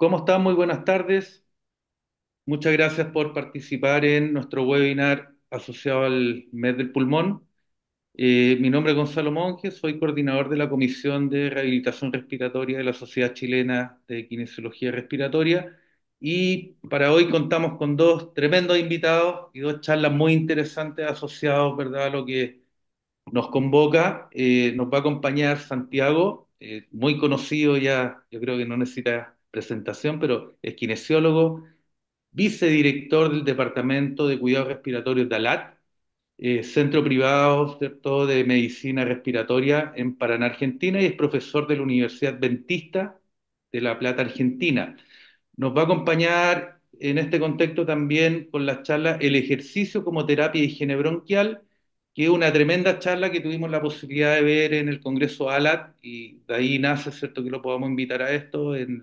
¿Cómo están? Muy buenas tardes. Muchas gracias por participar en nuestro webinar asociado al mes del pulmón. Mi nombre es Gonzalo Monge, soy coordinador de la Comisión de Rehabilitación Respiratoria de la Sociedad Chilena de Kinesiología Respiratoria. Y para hoy contamos con dos tremendos invitados y dos charlas muy interesantes asociados, ¿verdad?, a lo que nos convoca. Nos va a acompañar Santiago, muy conocido ya, yo creo que no necesita presentación, pero es kinesiólogo, vicedirector del Departamento de Cuidados Respiratorios de ALAT, centro privado, ¿cierto?, de medicina respiratoria en Paraná, Argentina, y es profesor de la Universidad Adventista de La Plata, Argentina. Nos va a acompañar en este contexto también con la charla El ejercicio como terapia de higiene bronquial, que es una tremenda charla que tuvimos la posibilidad de ver en el Congreso ALAT, y de ahí nace, ¿cierto?, que lo podamos invitar a esto en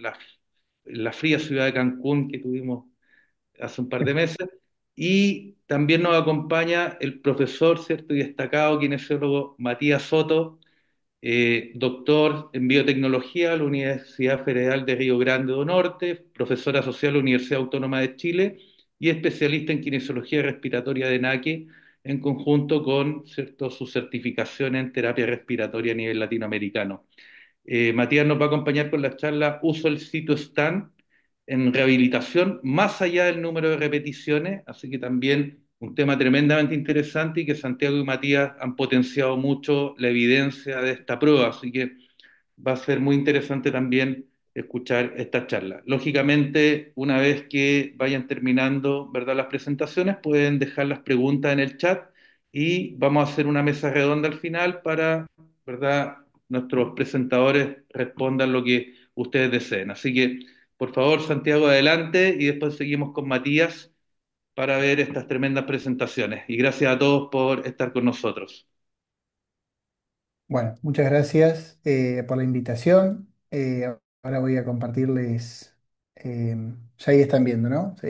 la fría ciudad de Cancún que tuvimos hace un par de meses. Y también nos acompaña el profesor, ¿cierto?, y destacado kinesiólogo Matías Soto, doctor en biotecnología de la Universidad Federal de Río Grande do Norte, profesor asociado a la Universidad Autónoma de Chile y especialista en kinesiología respiratoria de NACE, en conjunto con, ¿cierto?, su certificación en terapia respiratoria a nivel latinoamericano. Matías nos va a acompañar con la charla Uso el sitio STAN en rehabilitación, más allá del número de repeticiones, así que también un tema tremendamente interesante y que Santiago y Matías han potenciado mucho la evidencia de esta prueba, así que va a ser muy interesante también escuchar esta charla. Lógicamente, una vez que vayan terminando, ¿verdad?, las presentaciones, pueden dejar las preguntas en el chat y vamos a hacer una mesa redonda al final para, ¿verdad?, nuestros presentadores respondan lo que ustedes deseen. Así que, por favor, Santiago, adelante y después seguimos con Matías para ver estas tremendas presentaciones. Y gracias a todos por estar con nosotros. Bueno, muchas gracias por la invitación. Ahora voy a compartirles, ya ahí están viendo, ¿no? Sí,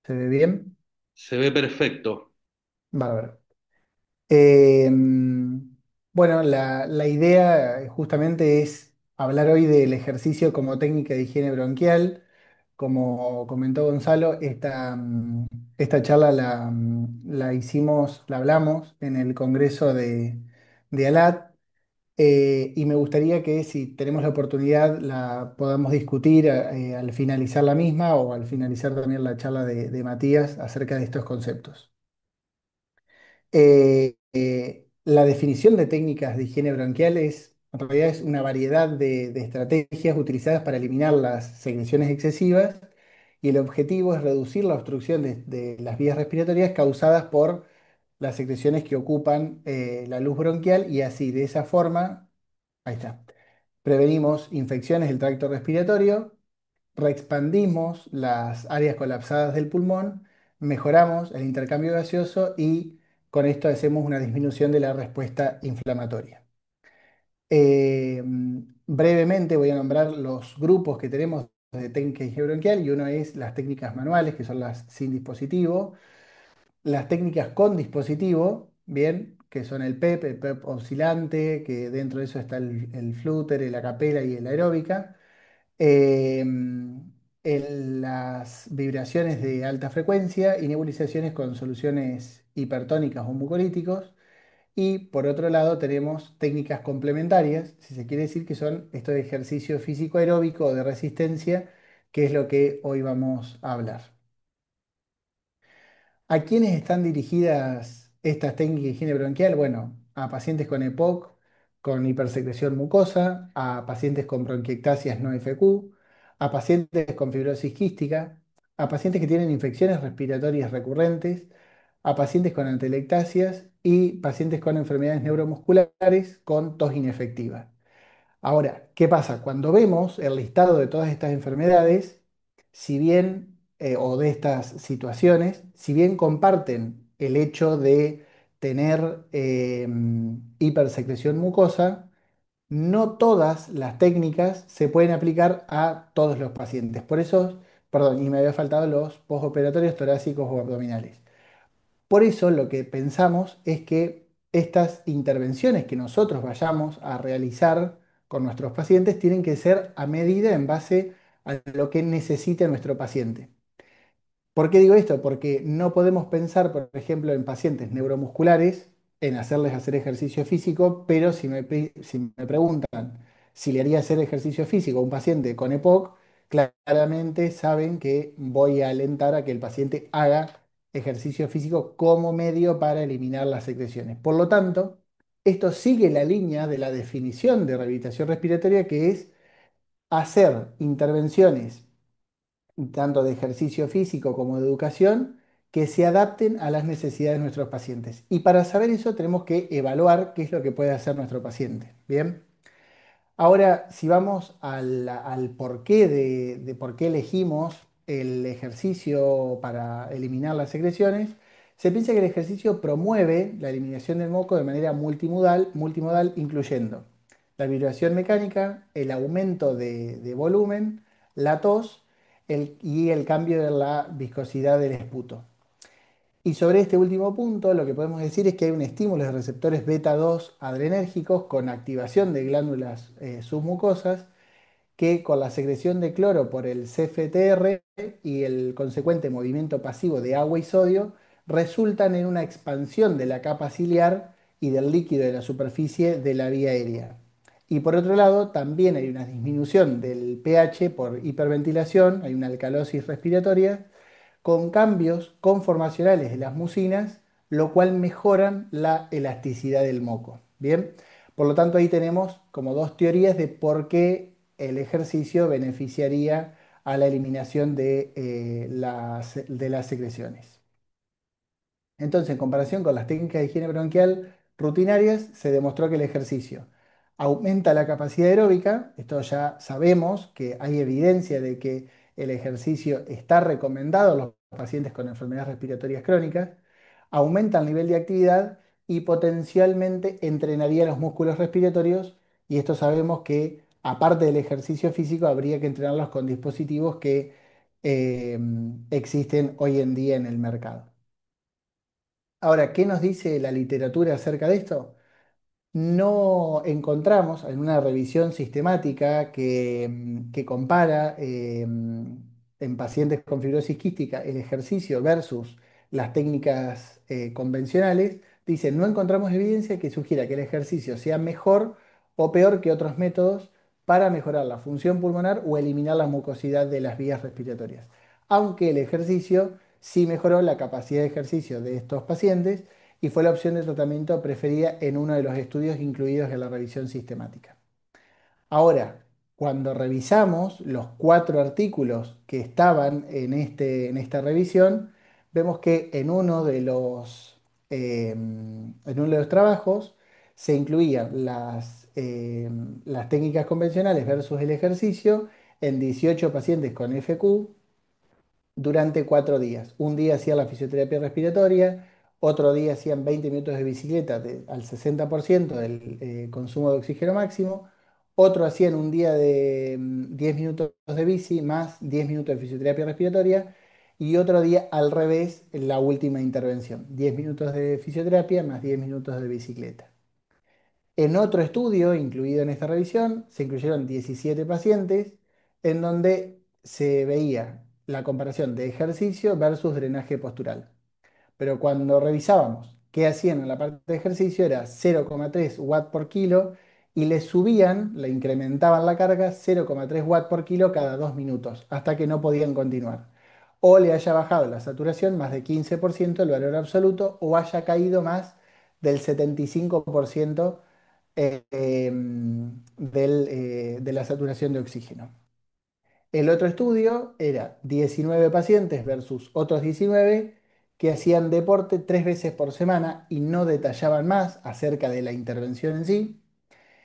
¿se ve bien? Se ve perfecto. Bárbaro. Eh, bueno, la idea justamente es hablar hoy del ejercicio como técnica de higiene bronquial. Como comentó Gonzalo, esta charla la hicimos, la hablamos en el Congreso de ALAT. Y me gustaría que si tenemos la oportunidad la podamos discutir al finalizar la misma o al finalizar también la charla de Matías acerca de estos conceptos. La definición de técnicas de higiene bronquial en realidad es una variedad de estrategias utilizadas para eliminar las secreciones excesivas, y el objetivo es reducir la obstrucción de las vías respiratorias causadas por las secreciones que ocupan la luz bronquial, y así de esa forma, ahí está, prevenimos infecciones del tracto respiratorio, reexpandimos las áreas colapsadas del pulmón, mejoramos el intercambio gaseoso y con esto hacemos una disminución de la respuesta inflamatoria. Brevemente voy a nombrar los grupos que tenemos de técnica de higiene bronquial, y uno es las técnicas manuales, que son las sin dispositivo, las técnicas con dispositivo, bien, que son el PEP oscilante, que dentro de eso está el flúter, el acapela y el aeróbica. eh, las vibraciones de alta frecuencia y nebulizaciones con soluciones hipertónicas o mucolíticos. Y por otro lado tenemos técnicas complementarias, si se quiere decir, que son esto de ejercicio físico aeróbico o de resistencia, que es lo que hoy vamos a hablar. ¿A quiénes están dirigidas estas técnicas de higiene bronquial? Bueno, a pacientes con EPOC, con hipersecreción mucosa, a pacientes con bronquiectasias no FQ, a pacientes con fibrosis quística, a pacientes que tienen infecciones respiratorias recurrentes, a pacientes con atelectasias y pacientes con enfermedades neuromusculares con tos inefectiva. Ahora, ¿qué pasa? Cuando vemos el listado de todas estas enfermedades, si bien, o de estas situaciones, si bien comparten el hecho de tener hipersecreción mucosa, no todas las técnicas se pueden aplicar a todos los pacientes. Por eso, perdón, y me había faltado los postoperatorios torácicos o abdominales. Por eso lo que pensamos es que estas intervenciones que nosotros vayamos a realizar con nuestros pacientes tienen que ser a medida en base a lo que necesite nuestro paciente. ¿Por qué digo esto? Porque no podemos pensar, por ejemplo, en pacientes neuromusculares, en hacerles hacer ejercicio físico, pero si me preguntan si le haría hacer ejercicio físico a un paciente con EPOC, claramente saben que voy a alentar a que el paciente haga ejercicio físico como medio para eliminar las secreciones. Por lo tanto, esto sigue la línea de la definición de rehabilitación respiratoria, que es hacer intervenciones tanto de ejercicio físico como de educación, que se adapten a las necesidades de nuestros pacientes. Y para saber eso tenemos que evaluar qué es lo que puede hacer nuestro paciente. Bien. Ahora, si vamos al porqué de por qué elegimos el ejercicio para eliminar las secreciones, se piensa que el ejercicio promueve la eliminación del moco de manera multimodal, incluyendo la vibración mecánica, el aumento de volumen, la tos y el cambio de la viscosidad del esputo. Y sobre este último punto, lo que podemos decir es que hay un estímulo de receptores beta 2 adrenérgicos con activación de glándulas submucosas que con la secreción de cloro por el CFTR y el consecuente movimiento pasivo de agua y sodio resultan en una expansión de la capa ciliar y del líquido de la superficie de la vía aérea. Y por otro lado, también hay una disminución del pH por hiperventilación, hay una alcalosis respiratoria con cambios conformacionales de las mucinas, lo cual mejoran la elasticidad del moco. Bien, por lo tanto ahí tenemos como dos teorías de por qué el ejercicio beneficiaría a la eliminación de las secreciones. Entonces, en comparación con las técnicas de higiene bronquial rutinarias, se demostró que el ejercicio aumenta la capacidad aeróbica. Esto ya sabemos que hay evidencia de que el ejercicio está recomendado a los pacientes con enfermedades respiratorias crónicas, aumenta el nivel de actividad y potencialmente entrenaría los músculos respiratorios. Y esto sabemos que, aparte del ejercicio físico, habría que entrenarlos con dispositivos que eh, existen hoy en día en el mercado. Ahora, ¿qué nos dice la literatura acerca de esto? No encontramos en una revisión sistemática que compara en pacientes con fibrosis quística el ejercicio versus las técnicas convencionales. Dice, no encontramos evidencia que sugiera que el ejercicio sea mejor o peor que otros métodos para mejorar la función pulmonar o eliminar la mucosidad de las vías respiratorias. Aunque el ejercicio sí mejoró la capacidad de ejercicio de estos pacientes y fue la opción de tratamiento preferida en uno de los estudios incluidos en la revisión sistemática. Ahora, cuando revisamos los cuatro artículos que estaban en esta revisión, vemos que en uno de los trabajos se incluían las técnicas convencionales versus el ejercicio en 18 pacientes con FQ durante 4 días. Un día hacían la fisioterapia respiratoria, otro día hacían 20 minutos de bicicleta al 60% del consumo de oxígeno máximo, otro hacían un día de 10 minutos de bici más 10 minutos de fisioterapia respiratoria y otro día al revés, en la última intervención, 10 minutos de fisioterapia más 10 minutos de bicicleta. En otro estudio incluido en esta revisión, se incluyeron 17 pacientes en donde se veía la comparación de ejercicio versus drenaje postural. Pero cuando revisábamos qué hacían en la parte de ejercicio era 0,3 watt por kilo y le incrementaban la carga 0,3 watt por kilo cada 2 minutos hasta que no podían continuar. O le haya bajado la saturación más de 15% el valor absoluto o haya caído más del 75% de la saturación de oxígeno. El otro estudio era 19 pacientes versus otros 19 que hacían deporte 3 veces por semana y no detallaban más acerca de la intervención en sí.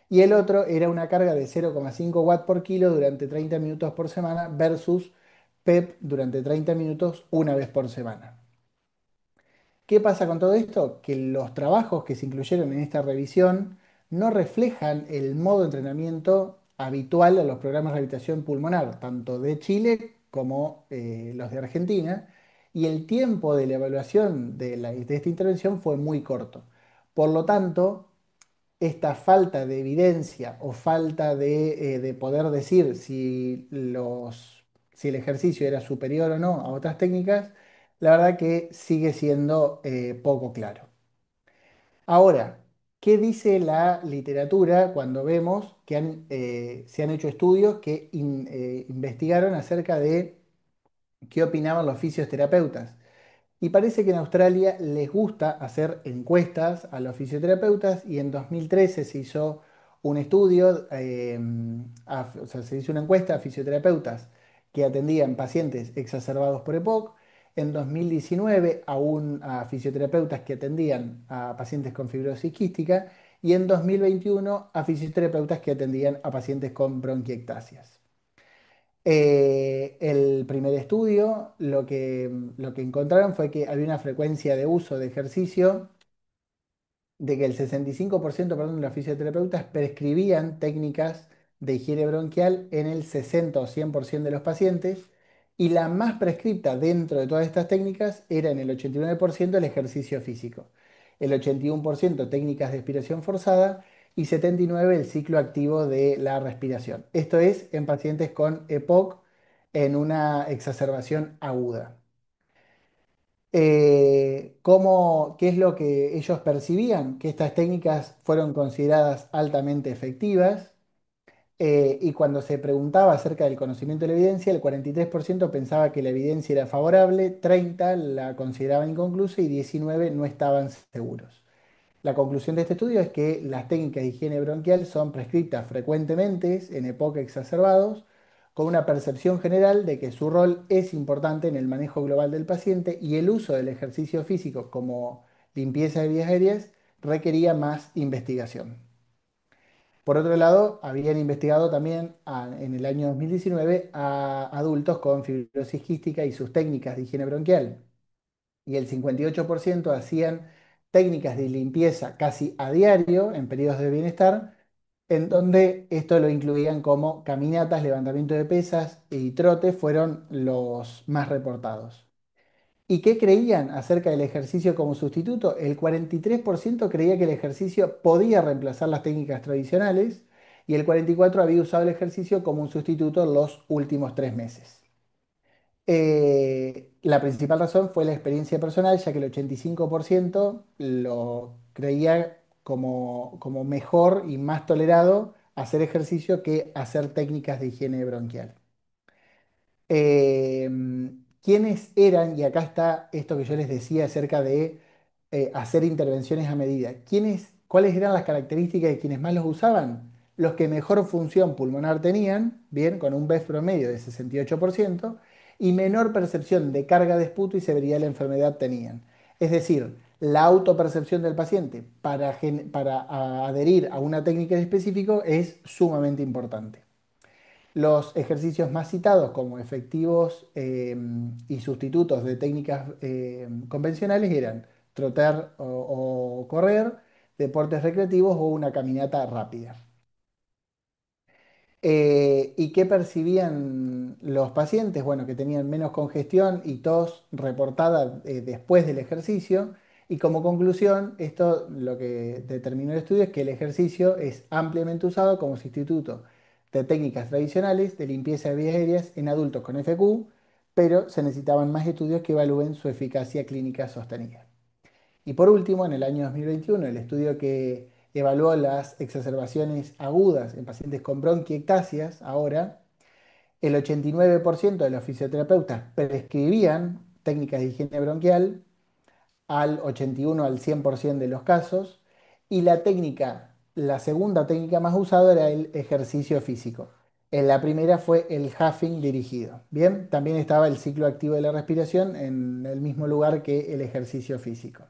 Y el otro era una carga de 0,5 watt por kilo durante 30 minutos por semana versus PEP durante 30 minutos una vez por semana. ¿Qué pasa con todo esto? Que los trabajos que se incluyeron en esta revisión no reflejan el modo de entrenamiento habitual a los programas de rehabilitación pulmonar, tanto de Chile como los de Argentina, y el tiempo de la evaluación de esta intervención fue muy corto. Por lo tanto, esta falta de evidencia o falta de poder decir si el ejercicio era superior o no a otras técnicas, la verdad que sigue siendo poco claro. Ahora, ¿qué dice la literatura cuando vemos que se han hecho estudios que investigaron acerca de qué opinaban los fisioterapeutas? Y parece que en Australia les gusta hacer encuestas a los fisioterapeutas y en 2013 se hizo un estudio, o sea, se hizo una encuesta a fisioterapeutas que atendían pacientes exacerbados por EPOC, en 2019 a fisioterapeutas que atendían a pacientes con fibrosis quística y en 2021 a fisioterapeutas que atendían a pacientes con bronquiectasias. El primer estudio lo que encontraron fue que había una frecuencia de uso de ejercicio de que el 65%, perdón, de los fisioterapeutas prescribían técnicas de higiene bronquial en el 60 o 100% de los pacientes y la más prescripta dentro de todas estas técnicas era en el 89% el ejercicio físico, el 81% técnicas de expiración forzada y 79% el ciclo activo de la respiración. Esto es en pacientes con EPOC en una exacerbación aguda. ¿Qué es lo que ellos percibían? Que estas técnicas fueron consideradas altamente efectivas y cuando se preguntaba acerca del conocimiento de la evidencia, el 43% pensaba que la evidencia era favorable, 30% la consideraban inconclusa y 19% no estaban seguros. La conclusión de este estudio es que las técnicas de higiene bronquial son prescritas frecuentemente en EPOC exacerbados, con una percepción general de que su rol es importante en el manejo global del paciente y el uso del ejercicio físico como limpieza de vías aéreas requería más investigación. Por otro lado, habían investigado también en el año 2019 a adultos con fibrosis quística y sus técnicas de higiene bronquial y el 58% hacían técnicas de limpieza casi a diario en periodos de bienestar, en donde esto lo incluían como caminatas, levantamiento de pesas y trote fueron los más reportados. ¿Y qué creían acerca del ejercicio como sustituto? El 43% creía que el ejercicio podía reemplazar las técnicas tradicionales y el 44% había usado el ejercicio como un sustituto los últimos 3 meses. La principal razón fue la experiencia personal, ya que el 85% lo creía como mejor y más tolerado hacer ejercicio que hacer técnicas de higiene bronquial. Eh, ¿Quiénes eran? Y acá está esto que yo les decía acerca de hacer intervenciones a medida. ¿Cuáles eran las características de quienes más los usaban? Los que mejor función pulmonar tenían, bien, con un BEF promedio de 68%, y menor percepción de carga de esputo y severidad de la enfermedad tenían. Es decir, la autopercepción del paciente para adherir a una técnica en específico es sumamente importante. Los ejercicios más citados como efectivos y sustitutos de técnicas convencionales eran trotar o correr, deportes recreativos o una caminata rápida. ¿Y qué percibían los pacientes? Bueno, que tenían menos congestión y tos reportada después del ejercicio. Y como conclusión, esto lo que determinó el estudio es que el ejercicio es ampliamente usado como sustituto de técnicas tradicionales de limpieza de vías aéreas en adultos con FQ, pero se necesitaban más estudios que evalúen su eficacia clínica sostenida. Y por último, en el año 2021, el estudio que evaluó las exacerbaciones agudas en pacientes con bronquiectasias, ahora, el 89% de los fisioterapeutas prescribían técnicas de higiene bronquial al 81 al 100% de los casos, y la segunda técnica más usada era el ejercicio físico. En la primera fue el huffing dirigido. Bien, también estaba el ciclo activo de la respiración en el mismo lugar que el ejercicio físico.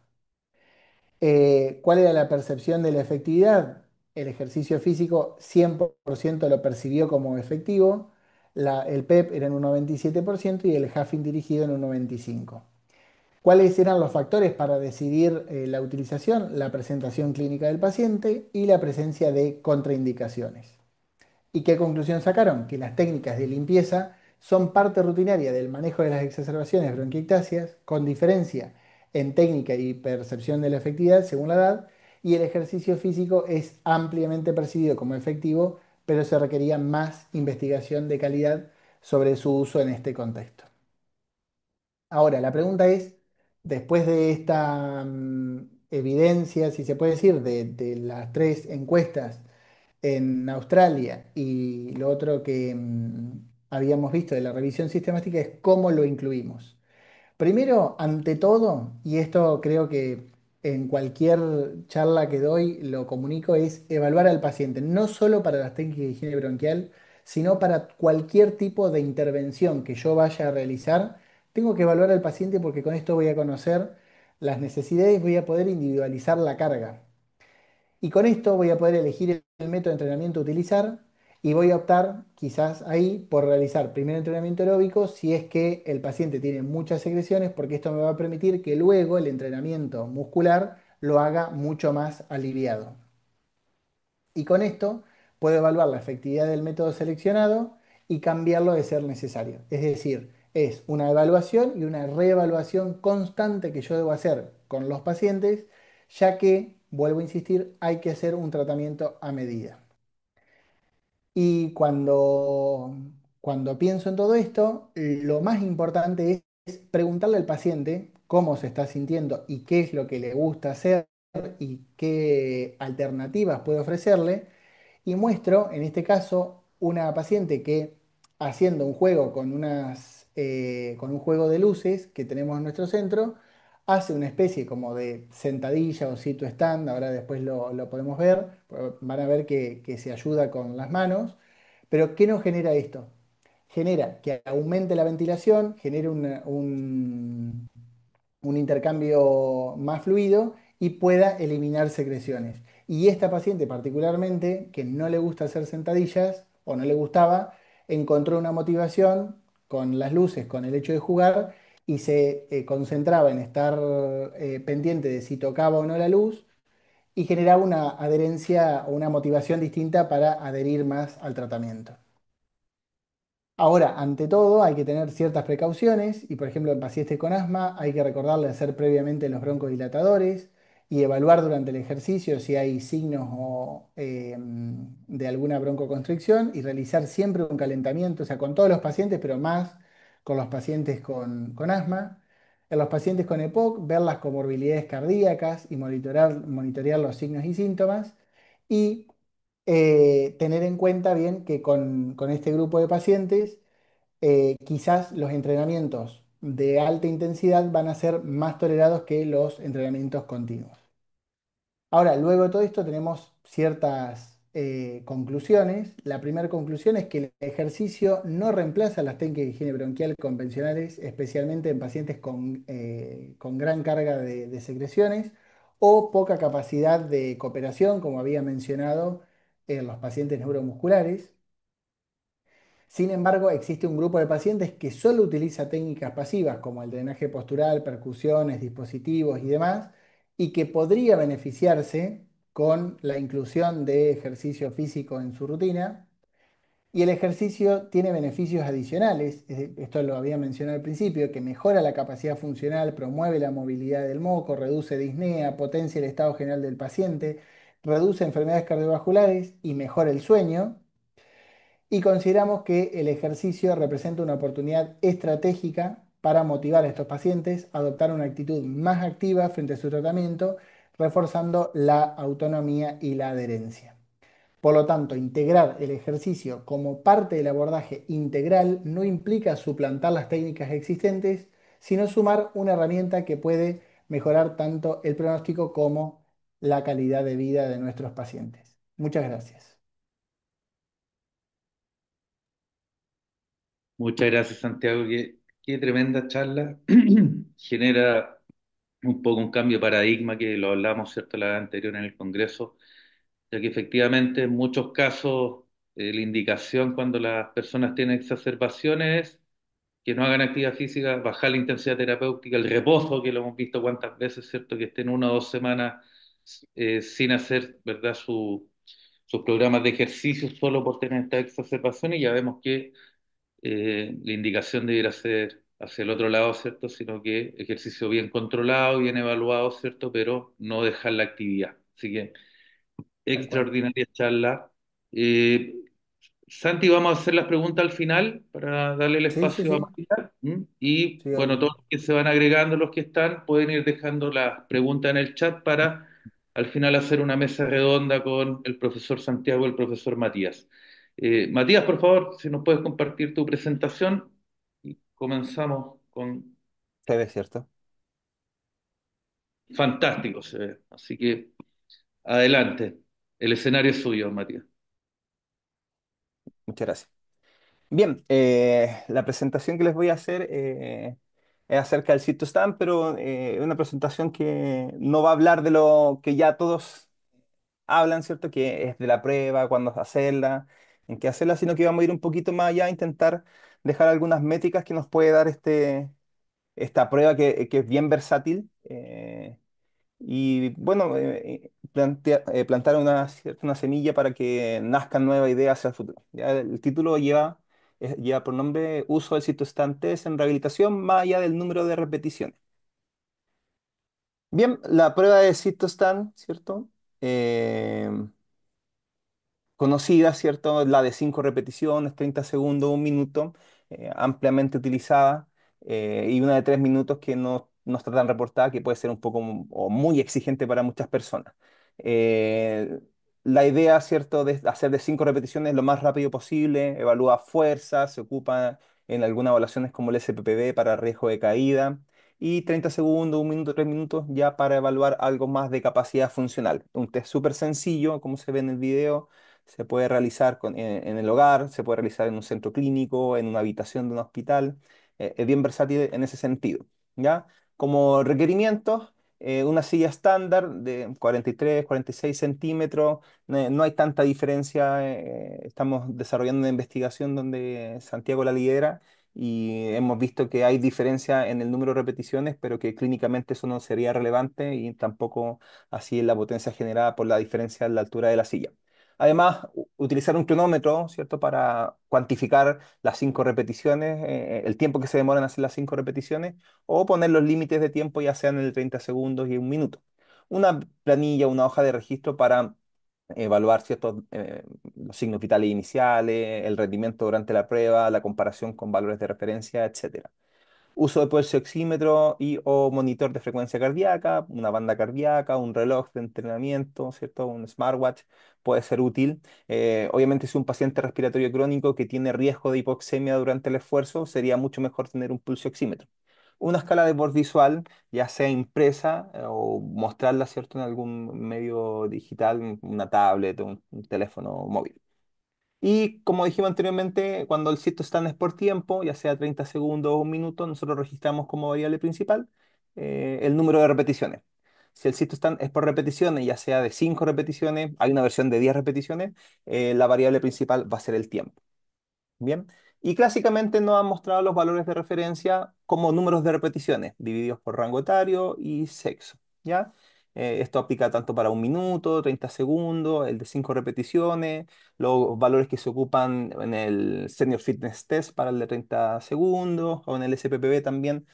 ¿Cuál era la percepción de la efectividad? El ejercicio físico 100% lo percibió como efectivo, el PEP era en un 97% y el huffing dirigido en un 95%. ¿Cuáles eran los factores para decidir la utilización? La presentación clínica del paciente y la presencia de contraindicaciones. ¿Y qué conclusión sacaron? Que las técnicas de limpieza son parte rutinaria del manejo de las exacerbaciones bronquiectasias, con diferencia en técnica y percepción de la efectividad según la edad, y el ejercicio físico es ampliamente percibido como efectivo, pero se requería más investigación de calidad sobre su uso en este contexto. Ahora, la pregunta es, después de esta evidencia, si se puede decir, de las tres encuestas en Australia y lo otro que habíamos visto de la revisión sistemática es cómo lo incluimos. Primero, ante todo, y esto creo que en cualquier charla que doy lo comunico, es evaluar al paciente, no solo para las técnicas de higiene bronquial, sino para cualquier tipo de intervención que yo vaya a realizar. Tengo que evaluar al paciente porque con esto voy a conocer las necesidades, voy a poder individualizar la carga. Y con esto voy a poder elegir el método de entrenamiento a utilizar y voy a optar quizás ahí por realizar primer entrenamiento aeróbico si es que el paciente tiene muchas secreciones, porque esto me va a permitir que luego el entrenamiento muscular lo haga mucho más aliviado. Y con esto puedo evaluar la efectividad del método seleccionado y cambiarlo de ser necesario. Es decir, es una evaluación y una reevaluación constante que yo debo hacer con los pacientes, ya que, vuelvo a insistir, hay que hacer un tratamiento a medida. Y cuando pienso en todo esto, lo más importante es preguntarle al paciente cómo se está sintiendo y qué es lo que le gusta hacer y qué alternativas puede ofrecerle. Y muestro, en este caso, una paciente que haciendo un juego con un juego de luces que tenemos en nuestro centro, hace una especie como de sentadilla o sit to stand, ahora después lo podemos ver, van a ver que se ayuda con las manos, pero ¿qué nos genera esto? Genera que aumente la ventilación, genere un intercambio más fluido y pueda eliminar secreciones. Y esta paciente particularmente, que no le gusta hacer sentadillas o no le gustaba, encontró una motivación con las luces, con el hecho de jugar y se concentraba en estar pendiente de si tocaba o no la luz y generaba una adherencia o una motivación distinta para adherir más al tratamiento. Ahora, ante todo, hay que tener ciertas precauciones y, por ejemplo, en pacientes con asma hay que recordarle hacer previamente los broncodilatadores y evaluar durante el ejercicio si hay signos de alguna broncoconstricción y realizar siempre un calentamiento, o sea, con todos los pacientes, pero más con los pacientes con asma. En los pacientes con EPOC, ver las comorbilidades cardíacas y monitorear los signos y síntomas. Y tener en cuenta bien que con este grupo de pacientes, quizás los entrenamientos de alta intensidad van a ser más tolerados que los entrenamientos continuos. Ahora, luego de todo esto tenemos ciertas conclusiones. La primera conclusión es que el ejercicio no reemplaza las técnicas de higiene bronquial convencionales, especialmente en pacientes con gran carga de secreciones o poca capacidad de cooperación, como había mencionado en los pacientes neuromusculares. Sin embargo, existe un grupo de pacientes que solo utiliza técnicas pasivas como el drenaje postural, percusiones, dispositivos y demás, y que podría beneficiarse con la inclusión de ejercicio físico en su rutina. Y el ejercicio tiene beneficios adicionales, esto lo había mencionado al principio, que mejora la capacidad funcional, promueve la movilidad del moco, reduce disnea, potencia el estado general del paciente, reduce enfermedades cardiovasculares y mejora el sueño. Y consideramos que el ejercicio representa una oportunidad estratégica para motivar a estos pacientes a adoptar una actitud más activa frente a su tratamiento, reforzando la autonomía y la adherencia. Por lo tanto, integrar el ejercicio como parte del abordaje integral no implica suplantar las técnicas existentes, sino sumar una herramienta que puede mejorar tanto el pronóstico como la calidad de vida de nuestros pacientes. Muchas gracias. Muchas gracias, Santiago. Qué tremenda charla. Genera un poco un cambio de paradigma que lo hablamos, ¿cierto?, la vez anterior en el Congreso, ya que efectivamente en muchos casos la indicación cuando las personas tienen exacerbaciones es que no hagan actividad física, bajar la intensidad terapéutica, el reposo, que lo hemos visto cuántas veces, ¿cierto?, que estén 1 o 2 semanas sin hacer, ¿verdad?, sus programas de ejercicio solo por tener esta exacerbación y ya vemos que la indicación debiera ser hacia el otro lado, ¿cierto? Sino que ejercicio bien controlado, bien evaluado, ¿cierto? Pero no dejar la actividad. Así que tal cual. extraordinaria charla. Eh, Santi, vamos a hacer las preguntas al final para darle el Sí, sí, espacio a sí, Matías. ¿M? Y sí, bueno, obvio. todos los que se van agregando, los que están, pueden ir dejando las preguntas en el chat para al final hacer una mesa redonda con el profesor Santiago y el profesor Matías. Matías, por favor, si nos puedes compartir tu presentación y comenzamos con Se ve, ¿cierto? fantástico, se ve. Así que adelante, el escenario es suyo, Matías. Muchas gracias. Bien, la presentación que les voy a hacer es acerca del sitio pero es una presentación que no va a hablar de lo que ya todos hablan, ¿cierto? Que es de la prueba, cuándo hacerla, en qué hacerla, sino que vamos a ir un poquito más allá, a intentar dejar algunas métricas que nos puede dar esta prueba que es bien versátil. Y bueno, plantar una semilla para que nazcan nuevas ideas hacia el futuro. Ya el título lleva por nombre Uso del citostat test en rehabilitación más allá del número de repeticiones. Bien, la prueba de citostat, ¿cierto? Eh, conocida, ¿cierto? La de 5 repeticiones, 30 segundos, un minuto, ampliamente utilizada, y una de 3 minutos que no está tan reportada, que puede ser un poco o muy exigente para muchas personas. Eh, la idea, ¿cierto?, de hacer de 5 repeticiones lo más rápido posible, evalúa fuerza, se ocupa en algunas evaluaciones como el SPPB para riesgo de caída. Y 30 segundos, un minuto, 3 minutos ya para evaluar algo más de capacidad funcional. Un test súper sencillo, como se ve en el video, se puede realizar en el hogar, se puede realizar en un centro clínico, en una habitación de un hospital. Es bien versátil en ese sentido, ¿ya? Como requerimientos, una silla estándar de 43, 46 centímetros. No hay tanta diferencia. Estamos desarrollando una investigación donde Santiago la lidera y hemos visto que hay diferencia en el número de repeticiones, pero que clínicamente eso no sería relevante y tampoco así en la potencia generada por la diferencia en la altura de la silla. Además, utilizar un cronómetro, ¿cierto? Para cuantificar las 5 repeticiones, el tiempo que se demoran en hacer las 5 repeticiones, o poner los límites de tiempo, ya sean en el 30 segundos y un minuto. Una planilla, una hoja de registro para evaluar ciertos los signos vitales iniciales, el rendimiento durante la prueba, la comparación con valores de referencia, etcétera. Uso de pulsioxímetro y o monitor de frecuencia cardíaca, una banda cardíaca, un reloj de entrenamiento, ¿cierto? Un smartwatch puede ser útil. Obviamente, si un paciente respiratorio crónico que tiene riesgo de hipoxemia durante el esfuerzo, sería mucho mejor tener un pulsioxímetro. Una escala de voz visual, ya sea impresa o mostrarla, ¿cierto? En algún medio digital, una tablet, un teléfono móvil. Y como dijimos anteriormente, cuando el sitio está es por tiempo, ya sea 30 segundos o un minuto, nosotros registramos como variable principal el número de repeticiones. Si el sitio es por repeticiones, ya sea de 5 repeticiones, hay una versión de 10 repeticiones, la variable principal va a ser el tiempo. Bien. Y clásicamente nos han mostrado los valores de referencia como números de repeticiones, divididos por rango etario y sexo. ¿Ya? Esto aplica tanto para un minuto, 30 segundos, el de 5 repeticiones, los valores que se ocupan en el Senior Fitness Test para el de 30 segundos, o en el SPPB también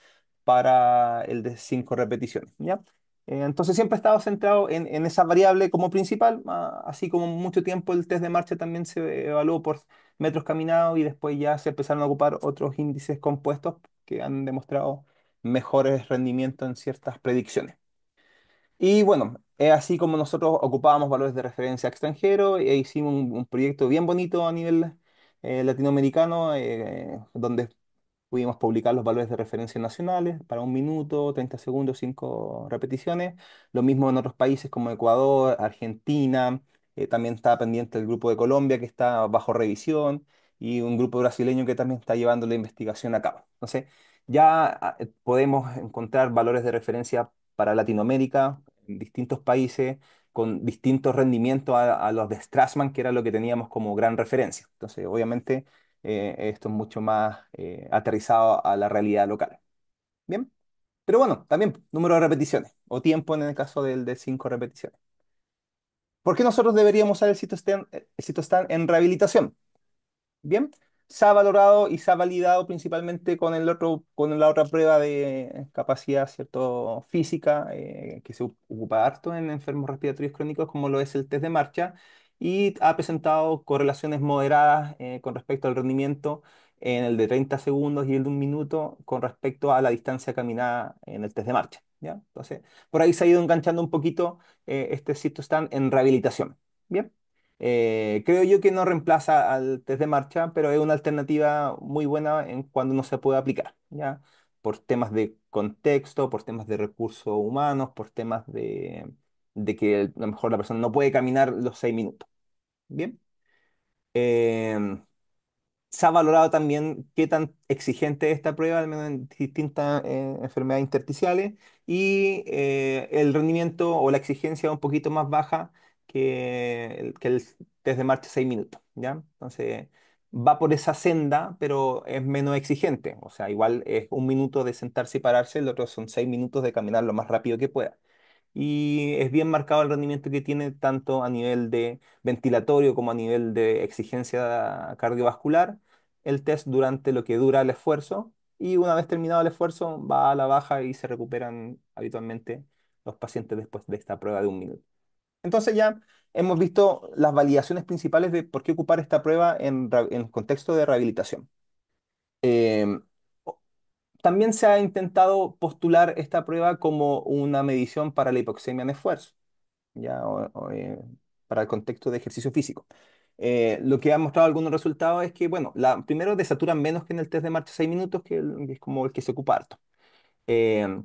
para el de 5 repeticiones. ¿Ya? Entonces siempre he estado centrado en esa variable como principal, así como mucho tiempo el test de marcha también se evaluó por metros caminados y después ya se empezaron a ocupar otros índices compuestos que han demostrado mejores rendimientos en ciertas predicciones. Y bueno, es así como nosotros ocupábamos valores de referencia extranjeros e hicimos un proyecto bien bonito a nivel latinoamericano, donde pudimos publicar los valores de referencia nacionales para un minuto, 30 segundos, 5 repeticiones. Lo mismo en otros países como Ecuador, Argentina. También está pendiente el grupo de Colombia que está bajo revisión y un grupo brasileño que también está llevando la investigación a cabo. Entonces, ya podemos encontrar valores de referencia para Latinoamérica, en distintos países, con distintos rendimientos a los de Strassman, que era lo que teníamos como gran referencia. Entonces, obviamente esto es mucho más aterrizado a la realidad local. Bien, pero bueno, también número de repeticiones o tiempo en el caso del de 5 repeticiones. ¿Por qué nosotros deberíamos usar el citostat en rehabilitación? Bien, Se ha valorado y se ha validado principalmente con con la otra prueba de capacidad, ¿cierto? Física, que se ocupa harto en enfermos respiratorios crónicos, como lo es el test de marcha, y ha presentado correlaciones moderadas con respecto al rendimiento en el de 30 segundos y el de un minuto con respecto a la distancia caminada en el test de marcha, ¿ya? Entonces, por ahí se ha ido enganchando un poquito este Cytostat en rehabilitación. Bien. Creo yo que no reemplaza al test de marcha, pero es una alternativa muy buena en cuando no se puede aplicar, ¿ya? Por temas de contexto, por temas de recursos humanos, por temas de que a lo mejor la persona no puede caminar los 6 minutos. Bien. Em, Se ha valorado también qué tan exigente es esta prueba, al menos en distintas enfermedades intersticiales, y el rendimiento o la exigencia es un poquito más baja que el test de marcha 6 minutos, ¿ya? Entonces, va por esa senda, pero es menos exigente. O sea, igual es un minuto de sentarse y pararse, el otro son 6 minutos de caminar lo más rápido que pueda. Y es bien marcado el rendimiento que tiene tanto a nivel de ventilatorio como a nivel de exigencia cardiovascular el test durante lo que dura el esfuerzo, y una vez terminado el esfuerzo va a la baja y se recuperan habitualmente los pacientes después de esta prueba de un minuto. Entonces ya hemos visto las validaciones principales de por qué ocupar esta prueba en contexto de rehabilitación. Em, También se ha intentado postular esta prueba como una medición para la hipoxemia en esfuerzo, ya, para el contexto de ejercicio físico. Lo que ha mostrado algunos resultados es que, bueno, primero desaturan menos que en el test de marcha 6 minutos, que es como el que se ocupa harto. Eh,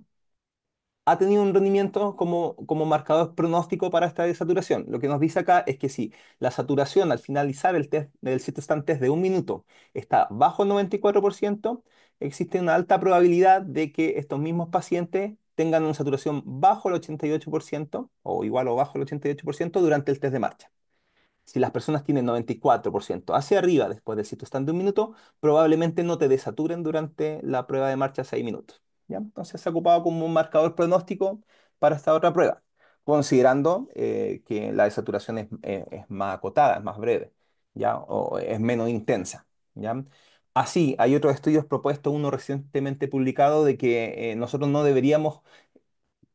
Ha tenido un rendimiento como marcador pronóstico para esta desaturación. Lo que nos dice acá es que si la saturación al finalizar el test del cytostat test de un minuto está bajo el 94%, existe una alta probabilidad de que estos mismos pacientes tengan una saturación bajo el 88% o igual o bajo el 88% durante el test de marcha. Si las personas tienen 94% hacia arriba después del sitio stand de un minuto, probablemente no te desaturen durante la prueba de marcha 6 minutos, ¿ya? Entonces se ha ocupado como un marcador pronóstico para esta otra prueba, considerando que la desaturación es más acotada, es más breve, ¿ya? O es menos intensa, ¿ya? Así, hay otros estudios propuestos, uno recientemente publicado, de que nosotros no deberíamos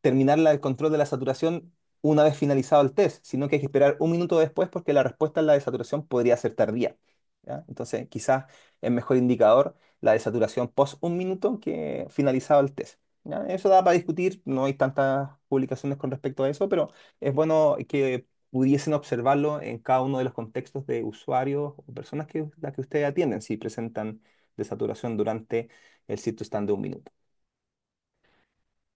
terminar el control de la saturación una vez finalizado el test, sino que hay que esperar un minuto después porque la respuesta en la desaturación podría ser tardía, ¿ya? Entonces, quizás es mejor indicador la desaturación post un minuto que finalizado el test, ¿ya? Eso da para discutir, no hay tantas publicaciones con respecto a eso, pero es bueno que pudiesen observarlo en cada uno de los contextos de usuarios o personas que, las que ustedes atienden si presentan desaturación durante el sitio stand de un minuto.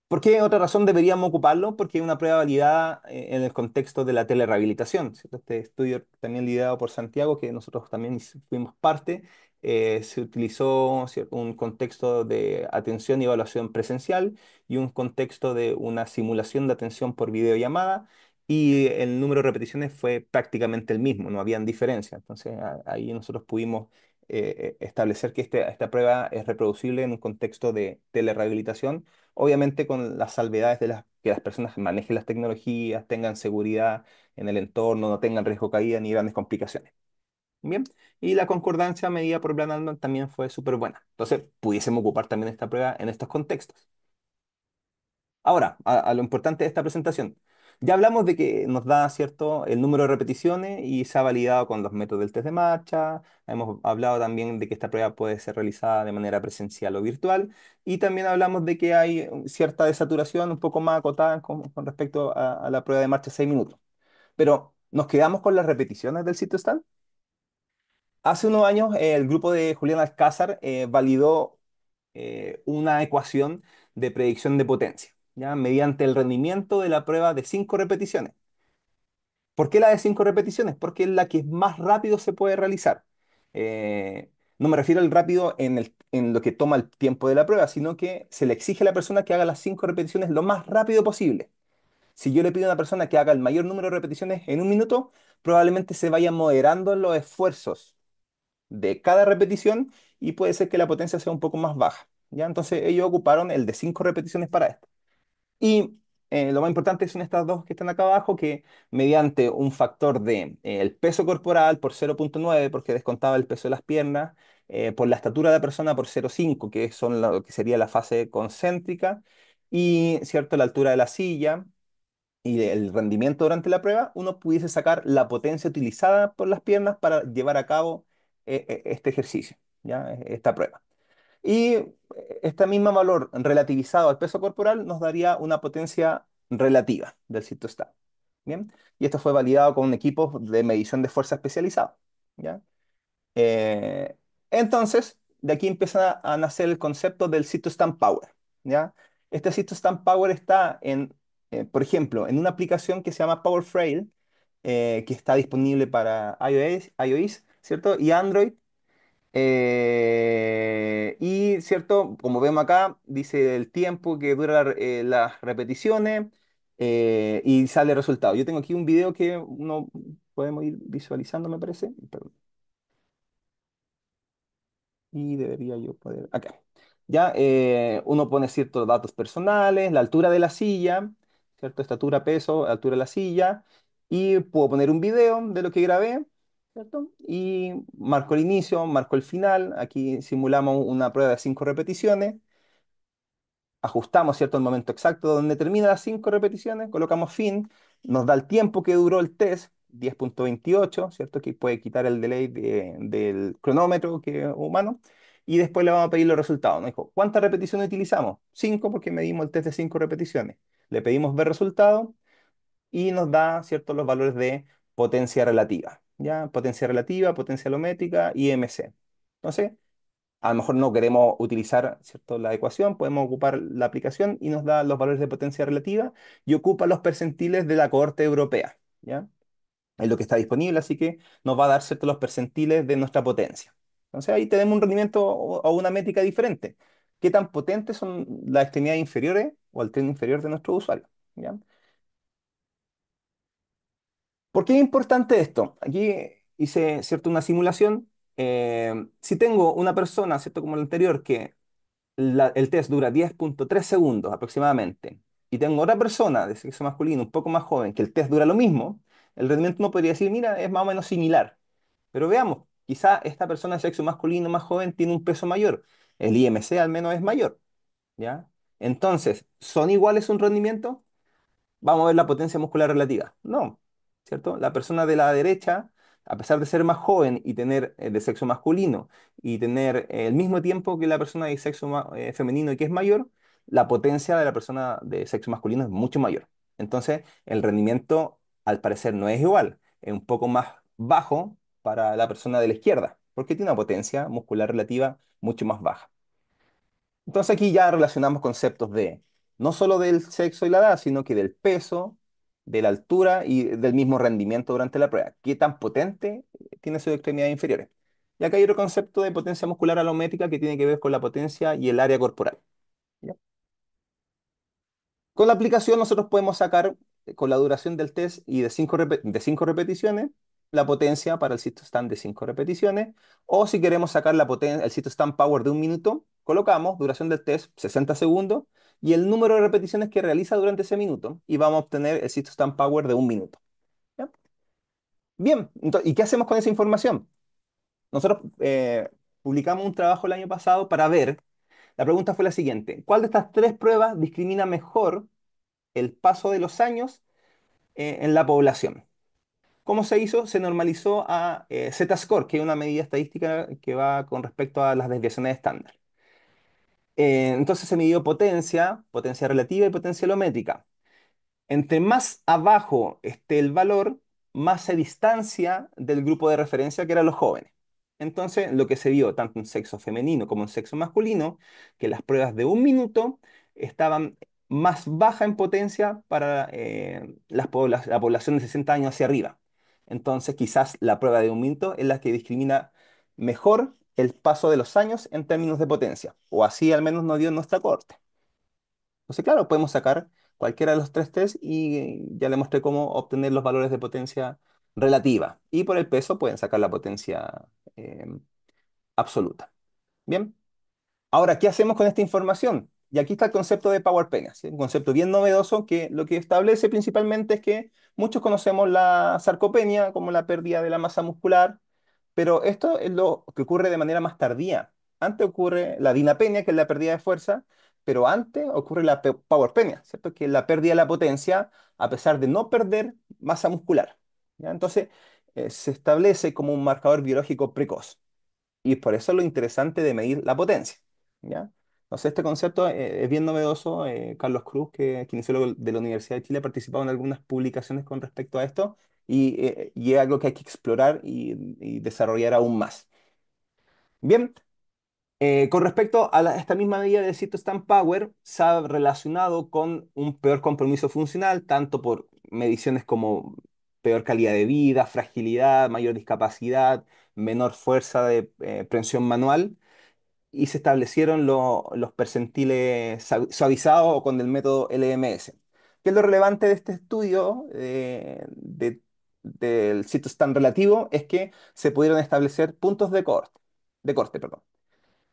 ¿Por qué otra razón deberíamos ocuparlo? Porque es una prueba validada en el contexto de la telerehabilitación, ¿cierto? Este estudio también liderado por Santiago, que nosotros también fuimos parte, se utilizó, ¿cierto?, un contexto de atención y evaluación presencial y un contexto de una simulación de atención por videollamada, y el número de repeticiones fue prácticamente el mismo, no habían diferencia. Entonces ahí nosotros pudimos establecer que esta prueba es reproducible en un contexto de telerehabilitación, obviamente con las salvedades de que las personas manejen las tecnologías, tengan seguridad en el entorno, no tengan riesgo de caída ni grandes complicaciones. Bien, y la concordancia medida por Plan Altman también fue súper buena. Entonces, pudiésemos ocupar también esta prueba en estos contextos. Ahora, a lo importante de esta presentación. Ya hablamos de que nos da, ¿cierto?, el número de repeticiones y se ha validado con los métodos del test de marcha. Hemos hablado también de que esta prueba puede ser realizada de manera presencial o virtual. Y también hablamos de que hay cierta desaturación un poco más acotada con respecto a la prueba de marcha 6 minutos. Pero, ¿nos quedamos con las repeticiones del sitio stand? Hace unos años, el grupo de Julián Alcázar validó una ecuación de predicción de potencia, ¿ya? Mediante el rendimiento de la prueba de 5 repeticiones. ¿Por qué la de 5 repeticiones? Porque es la que más rápido se puede realizar. No me refiero al rápido en lo que toma el tiempo de la prueba, sino que se le exige a la persona que haga las 5 repeticiones lo más rápido posible. Si yo le pido a una persona que haga el mayor número de repeticiones en un minuto, probablemente se vayan moderando los esfuerzos de cada repetición y puede ser que la potencia sea un poco más baja, ¿ya? Entonces ellos ocuparon el de 5 repeticiones para esto. Y lo más importante son estas dos que están acá abajo, que mediante un factor de el peso corporal por 0,9, porque descontaba el peso de las piernas, por la estatura de la persona por 0,5, que son lo que sería la fase concéntrica, y ¿cierto? La altura de la silla y el rendimiento durante la prueba, uno pudiese sacar la potencia utilizada por las piernas para llevar a cabo este ejercicio, ¿ya? Esta prueba. Y este mismo valor relativizado al peso corporal nos daría una potencia relativa del citostat. ¿Bien? Y esto fue validado con equipos de medición de fuerza especializados. ¿Ya? Eh, entonces, de aquí empieza a nacer el concepto del cytostat power. ¿Ya? Este cytostat power está por ejemplo, en una aplicación que se llama Power Frail, que está disponible para iOS, ¿cierto? Y Android. Y cierto, como vemos acá, dice el tiempo que dura las repeticiones, y sale el resultado. Yo tengo aquí un video que uno podemos ir visualizando, me parece. Perdón. Y debería yo poder. Acá. Ya, uno pone ciertos datos personales, la altura de la silla, ¿cierto? Estatura, peso, altura de la silla. Y puedo poner un video de lo que grabé, ¿cierto? Y marco el inicio, marco el final. Aquí simulamos una prueba de 5 repeticiones. Ajustamos, ¿cierto? El momento exacto donde termina las 5 repeticiones, colocamos fin, nos da el tiempo que duró el test, 10,28, ¿cierto? Que puede quitar el delay del cronómetro que es humano, y después le vamos a pedir los resultados. Nos dijo, ¿cuántas repeticiones utilizamos? 5, porque medimos el test de 5 repeticiones. Le pedimos ver resultados y nos da, ¿cierto? Los valores de potencia relativa, ¿ya? Potencia relativa, potencia alométrica y MC. Entonces, a lo mejor no queremos utilizar, ¿cierto? La ecuación, podemos ocupar la aplicación y nos da los valores de potencia relativa y ocupa los percentiles de la cohorte europea, ¿ya? Es lo que está disponible, así que nos va a dar, ¿cierto? Los percentiles de nuestra potencia. Entonces ahí tenemos un rendimiento o una métrica diferente. ¿Qué tan potentes son las extremidades inferiores o el tren inferior de nuestro usuario? ¿Ya? ¿Por qué es importante esto? Aquí hice, ¿cierto? Una simulación. Si tengo una persona, ¿cierto? Como la anterior, que el test dura 10,3 segundos aproximadamente, y tengo otra persona de sexo masculino un poco más joven que el test dura lo mismo, el rendimiento uno podría decir, mira, es más o menos similar. Pero veamos, quizá esta persona de sexo masculino más joven tiene un peso mayor, el IMC al menos es mayor, ¿ya? Entonces, ¿son iguales un rendimiento? Vamos a ver la potencia muscular relativa. No, ¿cierto? La persona de la derecha, a pesar de ser más joven y tener de sexo masculino y tener el mismo tiempo que la persona de sexo femenino y que es mayor, la potencia de la persona de sexo masculino es mucho mayor. Entonces, el rendimiento al parecer no es igual, es un poco más bajo para la persona de la izquierda, porque tiene una potencia muscular relativa mucho más baja. Entonces aquí ya relacionamos conceptos de no solo del sexo y la edad, sino que del peso, de la altura y del mismo rendimiento durante la prueba. ¿Qué tan potente tiene sus extremidades inferiores? Y acá hay otro concepto de potencia muscular alométrica que tiene que ver con la potencia y el área corporal. ¿Ya? Con la aplicación nosotros podemos sacar, con la duración del test y de cinco repeticiones, la potencia para el stand de 5 repeticiones, o si queremos sacar el stand power de 1 minuto, colocamos duración del test 60 segundos y el número de repeticiones que realiza durante ese minuto, y vamos a obtener el stand power de 1 minuto. ¿Ya? Bien, ¿y qué hacemos con esa información? Nosotros publicamos un trabajo el año pasado para ver, la pregunta fue la siguiente: ¿cuál de estas tres pruebas discrimina mejor el paso de los años en la población? ¿Cómo se hizo? Se normalizó a Z-score, que es una medida estadística que va con respecto a las desviaciones estándar. Entonces se midió potencia, potencia relativa y potencia alométrica. Entre más abajo esté el valor, más se distancia del grupo de referencia que eran los jóvenes. Entonces, lo que se vio tanto en sexo femenino como en sexo masculino, que las pruebas de 1 minuto estaban más baja en potencia para la población de 60 años hacia arriba. Entonces, quizás la prueba de 1 minuto es la que discrimina mejor el paso de los años en términos de potencia, o así al menos nos dio en nuestra corte. Entonces, claro, podemos sacar cualquiera de los tres test y ya le mostré cómo obtener los valores de potencia relativa. Y por el peso pueden sacar la potencia eh, absoluta. Bien, ahora, ¿qué hacemos con esta información? Y aquí está el concepto de Power Pega, ¿sí? Un concepto bien novedoso que lo que establece principalmente es que muchos conocemos la sarcopenia como la pérdida de la masa muscular, Pero esto es lo que ocurre de manera más tardía. Antes ocurre la dinapenia, que es la pérdida de fuerza, pero antes ocurre la powerpenia, ¿cierto? Que es la pérdida de la potencia a pesar de no perder masa muscular. ¿Ya? Entonces, se establece como un marcador biológico precoz. Y por eso es lo interesante de medir la potencia. ¿Ya? Entonces, este concepto es bien novedoso. Carlos Cruz, que es kinesiólogo de la Universidad de Chile, ha participado en algunas publicaciones con respecto a esto y es algo que hay que explorar y desarrollar aún más. Bien, con respecto a esta misma medida de Cytostamp Power, se ha relacionado con un peor compromiso funcional, tanto por mediciones como peor calidad de vida, fragilidad, mayor discapacidad, menor fuerza de presión manual, y se establecieron los percentiles suavizados o con el método LMS. ¿Qué es lo relevante de este estudio del Cytostamp relativo? Es que se pudieron establecer puntos de corte, perdón.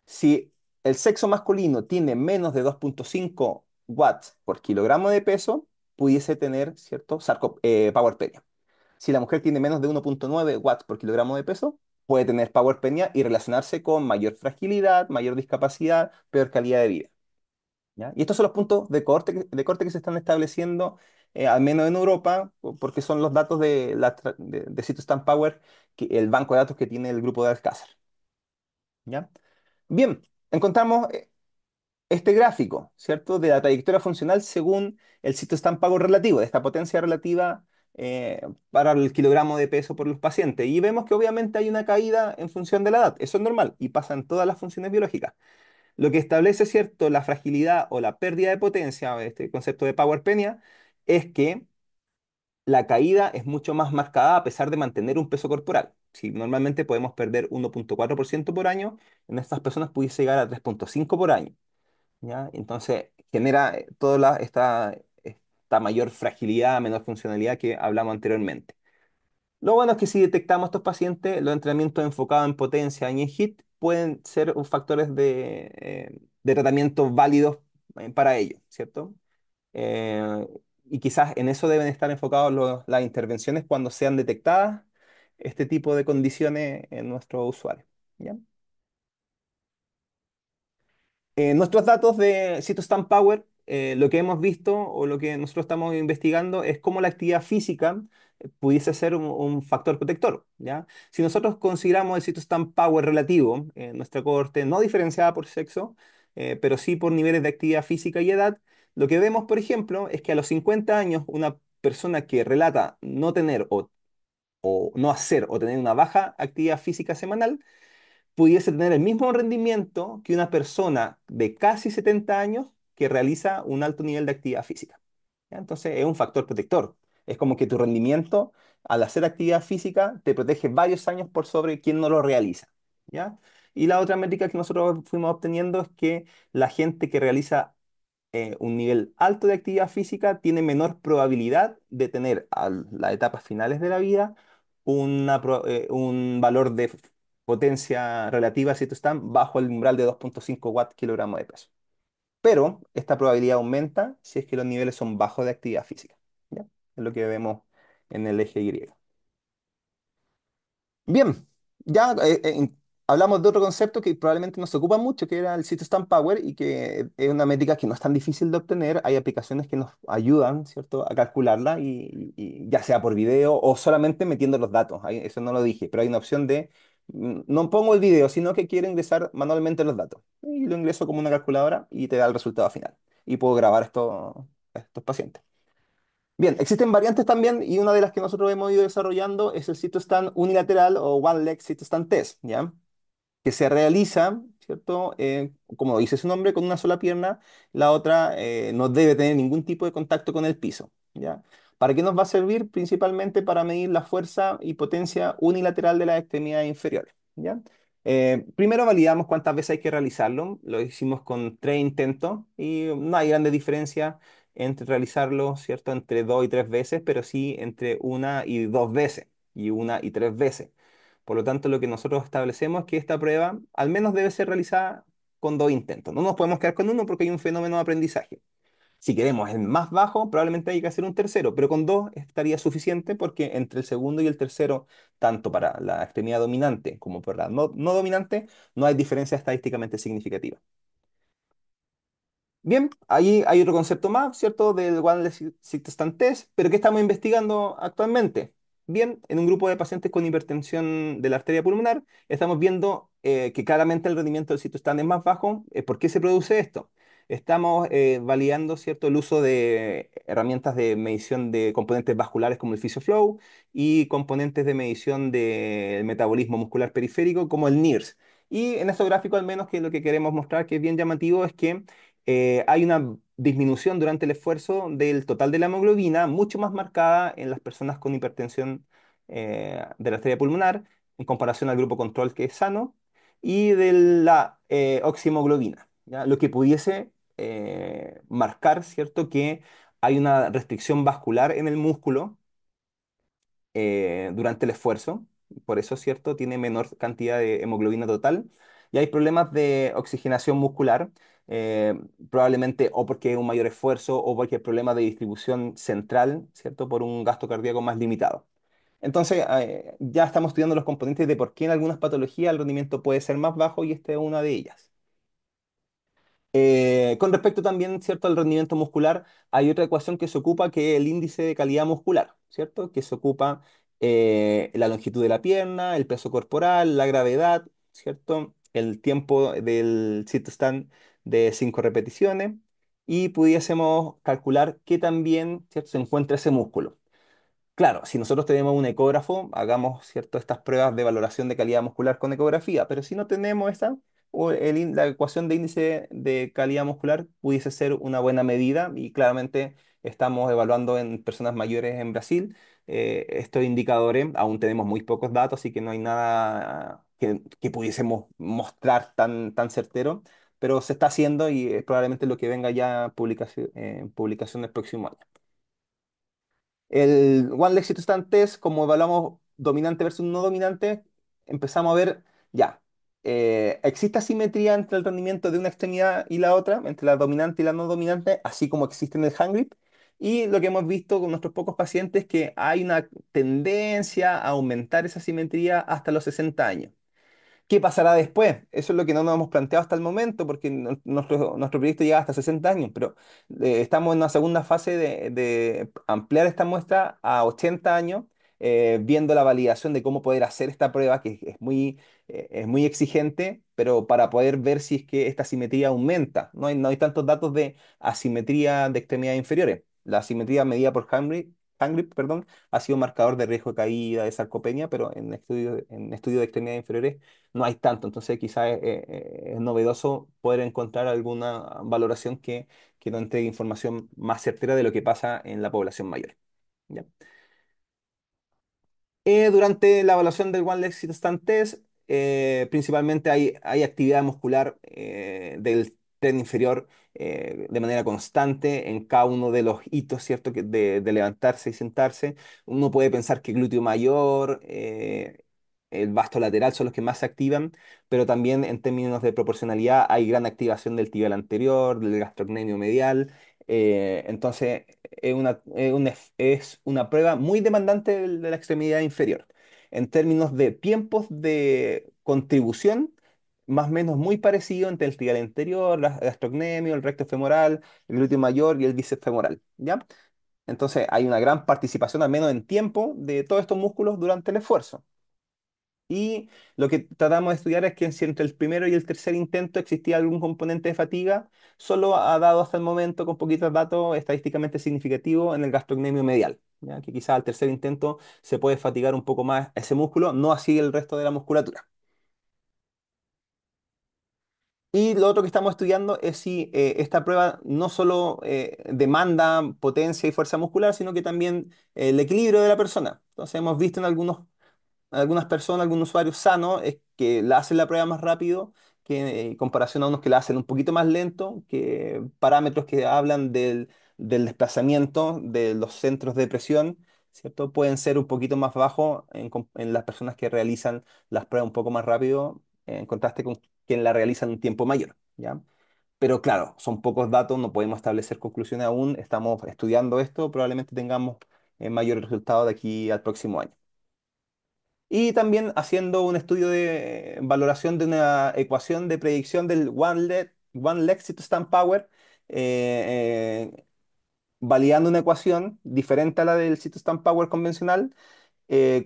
Si el sexo masculino tiene menos de 2,5 watts por kilogramo de peso, pudiese tener, ¿cierto?, powerpenia. Si la mujer tiene menos de 1,9 watts por kilogramo de peso, puede tener powerpenia y relacionarse con mayor fragilidad, mayor discapacidad, peor calidad de vida. ¿Ya? Y estos son los puntos de corte que se están estableciendo, al menos en Europa, porque son los datos de Cytostamp Power, el banco de datos que tiene el grupo de Alcázar. ¿Ya? Bien, encontramos este gráfico, ¿cierto? De la trayectoria funcional según el sitio estampado relativo, de esta potencia relativa para el kilogramo de peso por los pacientes. Y vemos que obviamente hay una caída en función de la edad. Eso es normal y pasa en todas las funciones biológicas. Lo que establece, ¿cierto?, la fragilidad o la pérdida de potencia, este concepto de powerpenia, es que la caída es mucho más marcada a pesar de mantener un peso corporal. Si normalmente podemos perder 1,4% por año, en estas personas pudiese llegar a 3,5 por año. ¿Ya? Entonces genera esta mayor fragilidad, menor funcionalidad que hablamos anteriormente. Lo bueno es que si detectamos estos pacientes, los entrenamientos enfocados en potencia y en HIIT pueden ser factores de tratamiento válidos para ello, ¿cierto? Eh, y quizás en eso deben estar enfocadas las intervenciones cuando sean detectadas este tipo de condiciones en nuestros usuarios. ¿Ya? Nuestros datos de Cytostamp Power, lo que hemos visto o lo que nosotros estamos investigando es cómo la actividad física pudiese ser un factor protector, ¿ya? Si nosotros consideramos el Cytostamp Power relativo en nuestra cohorte, no diferenciada por sexo, pero sí por niveles de actividad física y edad, lo que vemos, por ejemplo, es que a los 50 años una persona que relata no tener o no hacer o tener una baja actividad física semanal, pudiese tener el mismo rendimiento que una persona de casi 70 años que realiza un alto nivel de actividad física. ¿Ya? Entonces es un factor protector. Es como que tu rendimiento al hacer actividad física te protege varios años por sobre quien no lo realiza. ¿Ya? Y la otra métrica que nosotros fuimos obteniendo es que la gente que realiza un nivel alto de actividad física tiene menor probabilidad de tener a las etapas finales de la vida un valor de potencia relativa, si están bajo el umbral de 2,5 watts kilogramo de peso. Pero esta probabilidad aumenta si es que los niveles son bajos de actividad física. ¿Ya? Es lo que vemos en el eje Y. Bien, ya hablamos de otro concepto que probablemente nos ocupa mucho, que era el sitio Stamp Power y que es una métrica que no es tan difícil de obtener. Hay aplicaciones que nos ayudan, ¿cierto?, a calcularla y ya sea por video o solamente metiendo los datos. Eso no lo dije, pero hay una opción de no pongo el video, sino que quiero ingresar manualmente los datos. Y lo ingreso como una calculadora y te da el resultado final. Y puedo grabar estos pacientes. Bien, existen variantes también y una de las que nosotros hemos ido desarrollando es el cytostat unilateral o One Leg Cytostat Test, ¿ya? Que se realiza, ¿cierto? Como dice su nombre, con una sola pierna, la otra no debe tener ningún tipo de contacto con el piso, ¿ya? ¿Para qué nos va a servir? Principalmente para medir la fuerza y potencia unilateral de las extremidades inferiores, ¿ya? Primero validamos cuántas veces hay que realizarlo, lo hicimos con 3 intentos y no hay grande diferencia entre realizarlo, ¿cierto? Entre 2 y 3 veces, pero sí entre 1 y 2 veces y 1 y 3 veces. Por lo tanto, lo que nosotros establecemos es que esta prueba al menos debe ser realizada con 2 intentos. No nos podemos quedar con uno porque hay un fenómeno de aprendizaje. Si queremos el más bajo, probablemente hay que hacer un tercero, pero con dos estaría suficiente porque entre el segundo y el tercero, tanto para la extremidad dominante como para la no dominante, no hay diferencia estadísticamente significativa. Bien, ahí hay otro concepto más, ¿cierto? Del One Sit Test, pero ¿qué estamos investigando actualmente? Bien, en un grupo de pacientes con hipertensión de la arteria pulmonar, estamos viendo que claramente el rendimiento del sitio stand es más bajo. ¿Por qué se produce esto? Estamos validando, ¿cierto?, el uso de herramientas de medición de componentes vasculares como el PhysioFlow y componentes de medición del metabolismo muscular periférico como el NIRS. Y en este gráfico, al menos, que lo que queremos mostrar, que es bien llamativo, es que hay una disminución durante el esfuerzo del total de la hemoglobina mucho más marcada en las personas con hipertensión de la arteria pulmonar en comparación al grupo control que es sano y de la oxihemoglobina, ¿ya? Lo que pudiese marcar, ¿cierto?, que hay una restricción vascular en el músculo durante el esfuerzo. Por eso, ¿cierto? Tiene menor cantidad de hemoglobina total. Y hay problemas de oxigenación muscular, eh, probablemente o porque hay un mayor esfuerzo o porque hay problemas de distribución central, ¿cierto? Por un gasto cardíaco más limitado. Entonces, ya estamos estudiando los componentes de por qué en algunas patologías el rendimiento puede ser más bajo y esta es una de ellas. Con respecto también, ¿cierto?, al rendimiento muscular, hay otra ecuación que se ocupa, que es el índice de calidad muscular, ¿cierto? Que se ocupa la longitud de la pierna, el peso corporal, la gravedad, ¿cierto? El tiempo del sit stand de 5 repeticiones y pudiésemos calcular qué también, ¿cierto?, se encuentra ese músculo. Claro, si nosotros tenemos un ecógrafo, hagamos, ¿cierto?, estas pruebas de valoración de calidad muscular con ecografía, pero si no tenemos esa, la ecuación de índice de calidad muscular pudiese ser una buena medida y claramente estamos evaluando en personas mayores en Brasil estos indicadores. Aún tenemos muy pocos datos, así que no hay nada que pudiésemos mostrar tan certero, pero se está haciendo y es probablemente lo que venga ya publicación el próximo año. El One Leg Sit Stand Test, como evaluamos dominante versus no dominante, empezamos a ver, ya, existe asimetría entre el rendimiento de una extremidad y la otra, entre la dominante y la no dominante, así como existe en el hand grip. Y lo que hemos visto con nuestros pocos pacientes es que hay una tendencia a aumentar esa asimetría hasta los 60 años. ¿Qué pasará después? Eso es lo que no nos hemos planteado hasta el momento, porque nuestro proyecto llega hasta 60 años, pero estamos en una segunda fase de ampliar esta muestra a 80 años, viendo la validación de cómo poder hacer esta prueba, que es muy exigente, pero para poder ver si es que esta asimetría aumenta. No hay tantos datos de asimetría de extremidades inferiores. La asimetría medida por hand grip, perdón, ha sido marcador de riesgo de caída, de sarcopenia, pero en estudio de extremidades inferiores no hay tanto, entonces quizás es novedoso poder encontrar alguna valoración que nos entregue información más certera de lo que pasa en la población mayor. ¿Ya? Durante la evaluación del One Leg Sit Stand Test, principalmente hay actividad muscular del tren inferior de manera constante en cada uno de los hitos, ¿cierto?, de levantarse y sentarse. Uno puede pensar que glúteo mayor, el vasto lateral son los que más se activan, pero también en términos de proporcionalidad hay gran activación del tibial anterior, del gastrocnemio medial. Entonces, es una prueba muy demandante de la extremidad inferior. En términos de tiempos de contribución, más o menos muy parecido entre el tibial anterior, el gastrocnemio, el recto femoral, el glúteo mayor y el bíceps femoral, ¿ya? Entonces, hay una gran participación, al menos en tiempo, de todos estos músculos durante el esfuerzo. Y lo que tratamos de estudiar es que si entre el primero y el tercer intento existía algún componente de fatiga, solo ha dado hasta el momento con poquitos datos estadísticamente significativos en el gastrocnemio medial, ¿ya? Que quizás al tercer intento se puede fatigar un poco más ese músculo, no así el resto de la musculatura. Y lo otro que estamos estudiando es si esta prueba no solo demanda potencia y fuerza muscular, sino que también el equilibrio de la persona. Entonces hemos visto en algunas personas, algunos usuarios sanos, es que la hacen la prueba más rápido que en comparación a unos que la hacen un poquito más lento, que parámetros que hablan del desplazamiento de los centros de presión, ¿cierto? Pueden ser un poquito más bajos en las personas que realizan las pruebas un poco más rápido, en contraste con quien la realiza en un tiempo mayor, ¿ya? Pero claro, son pocos datos, no podemos establecer conclusiones aún, estamos estudiando esto, probablemente tengamos mayores resultados de aquí al próximo año. Y también haciendo un estudio de valoración de una ecuación de predicción del one leg to stand power, validando una ecuación diferente a la del sitio stand power convencional,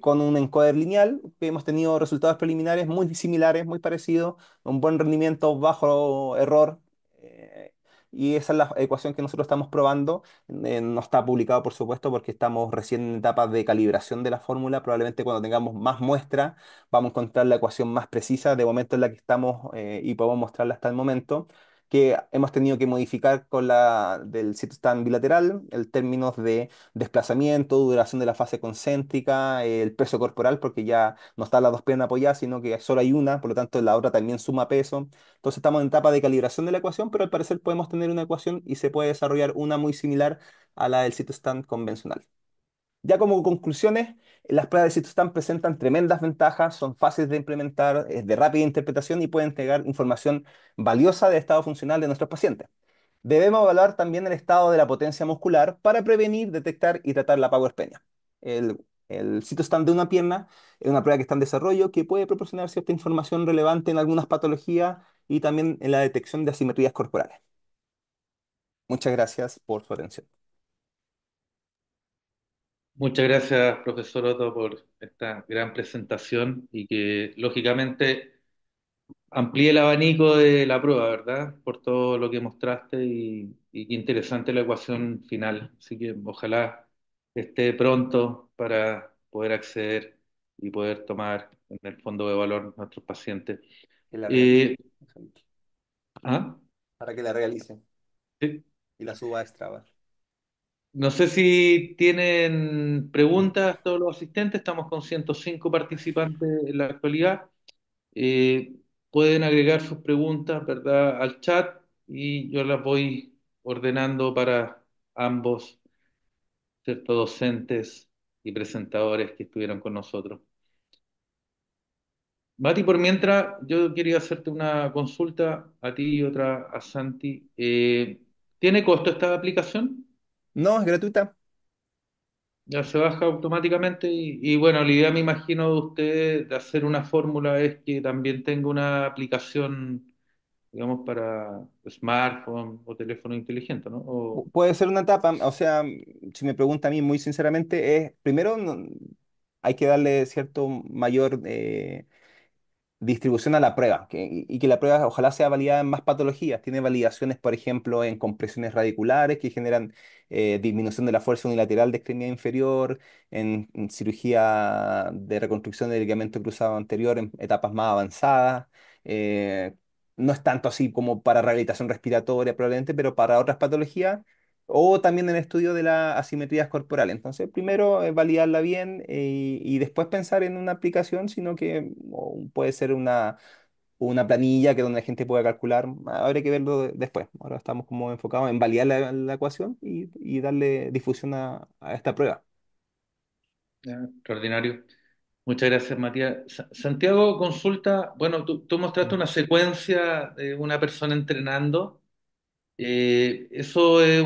con un encoder lineal, que hemos tenido resultados preliminares muy similares, muy parecidos, un buen rendimiento, bajo error. eh, y esa es la ecuación que nosotros estamos probando. No está publicado, por supuesto, porque estamos recién en etapas de calibración de la fórmula. Probablemente cuando tengamos más muestras vamos a encontrar la ecuación más precisa. De momento en la que estamos, y podemos mostrarla hasta el momento, que hemos tenido que modificar con la del sitio stand bilateral, el términos de desplazamiento, duración de la fase concéntrica, el peso corporal, porque ya no están las dos piernas apoyadas, sino que solo hay una, por lo tanto la otra también suma peso. Entonces estamos en etapa de calibración de la ecuación, pero al parecer podemos tener una ecuación y se puede desarrollar una muy similar a la del sitio stand convencional. Ya como conclusiones, las pruebas de Citostam presentan tremendas ventajas, son fáciles de implementar, es de rápida interpretación y pueden entregar información valiosa del estado funcional de nuestros pacientes. Debemos evaluar también el estado de la potencia muscular para prevenir, detectar y tratar la pauerpenia. El, el Citostam de una pierna es una prueba que está en desarrollo que puede proporcionar cierta información relevante en algunas patologías y también en la detección de asimetrías corporales. Muchas gracias por su atención. Muchas gracias, profesor Otto, por esta gran presentación y que lógicamente amplíe el abanico de la prueba, ¿verdad? Por todo lo que mostraste y qué interesante la ecuación final. Así que ojalá esté pronto para poder acceder y poder tomar en el fondo de valor nuestros pacientes. Que la realice. Eh, ¿Ah? Para que la realicen Sí. y la suba a Strava. No sé si tienen preguntas todos los asistentes. Estamos con 105 participantes en la actualidad. Eh, Pueden agregar sus preguntas, ¿verdad?, al chat y yo las voy ordenando para ambos, ¿cierto?, docentes y presentadores que estuvieron con nosotros. Mati, por mientras, yo quería hacerte una consulta a ti y otra a Santi. ¿Tiene costo esta aplicación? No, es gratuita. Ya se baja automáticamente y bueno, la idea me imagino de usted de hacer una fórmula es que también tenga una aplicación, digamos, para smartphone o teléfono inteligente, ¿no? Puede ser una etapa, o sea, si me pregunta a mí muy sinceramente, es primero hay que darle cierto mayor distribución a la prueba y que la prueba ojalá sea validada en más patologías. Tiene validaciones, por ejemplo, en compresiones radiculares que generan disminución de la fuerza unilateral de extremidad inferior, en cirugía de reconstrucción del ligamento cruzado anterior en etapas más avanzadas. eh, no es tanto así como para rehabilitación respiratoria probablemente, pero para otras patologías. O también en el estudio de las asimetrías corporales. Entonces, primero validarla bien y después pensar en una aplicación, sino que puede ser una planilla que donde la gente pueda calcular. Habría que verlo después. Ahora estamos como enfocados en validar la ecuación y darle difusión a esta prueba. Ya, extraordinario. Muchas gracias, Matías. Santiago, consulta, bueno, tú mostraste Mm. una secuencia de una persona entrenando. Eso es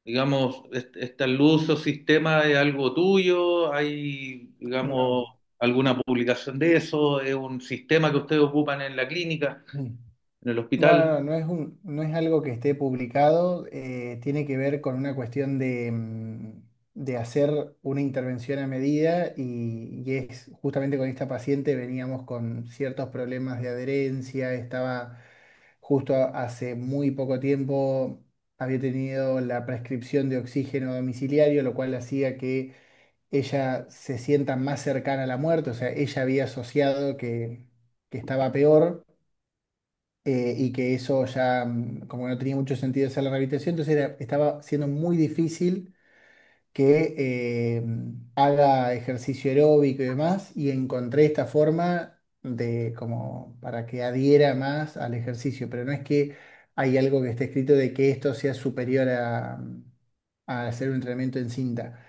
digamos, esta luz o sistema es algo tuyo, hay, digamos, No. alguna publicación de eso, es un sistema que ustedes ocupan en la clínica, Mm. en el No, no, hospital. no, no es algo que esté publicado, tiene que ver con una cuestión de hacer una intervención a medida y es justamente con esta paciente veníamos con ciertos problemas de adherencia, estaba justo hace muy poco tiempo, había tenido la prescripción de oxígeno domiciliario, lo cual hacía que ella se sienta más cercana a la muerte, o sea, ella había asociado que estaba peor y que eso ya como que no tenía mucho sentido hacer la rehabilitación, entonces estaba siendo muy difícil que haga ejercicio aeróbico y demás, y encontré esta forma de como para que adhiera más al ejercicio, pero no es que hay algo que esté escrito de que esto sea superior a hacer un entrenamiento en cinta.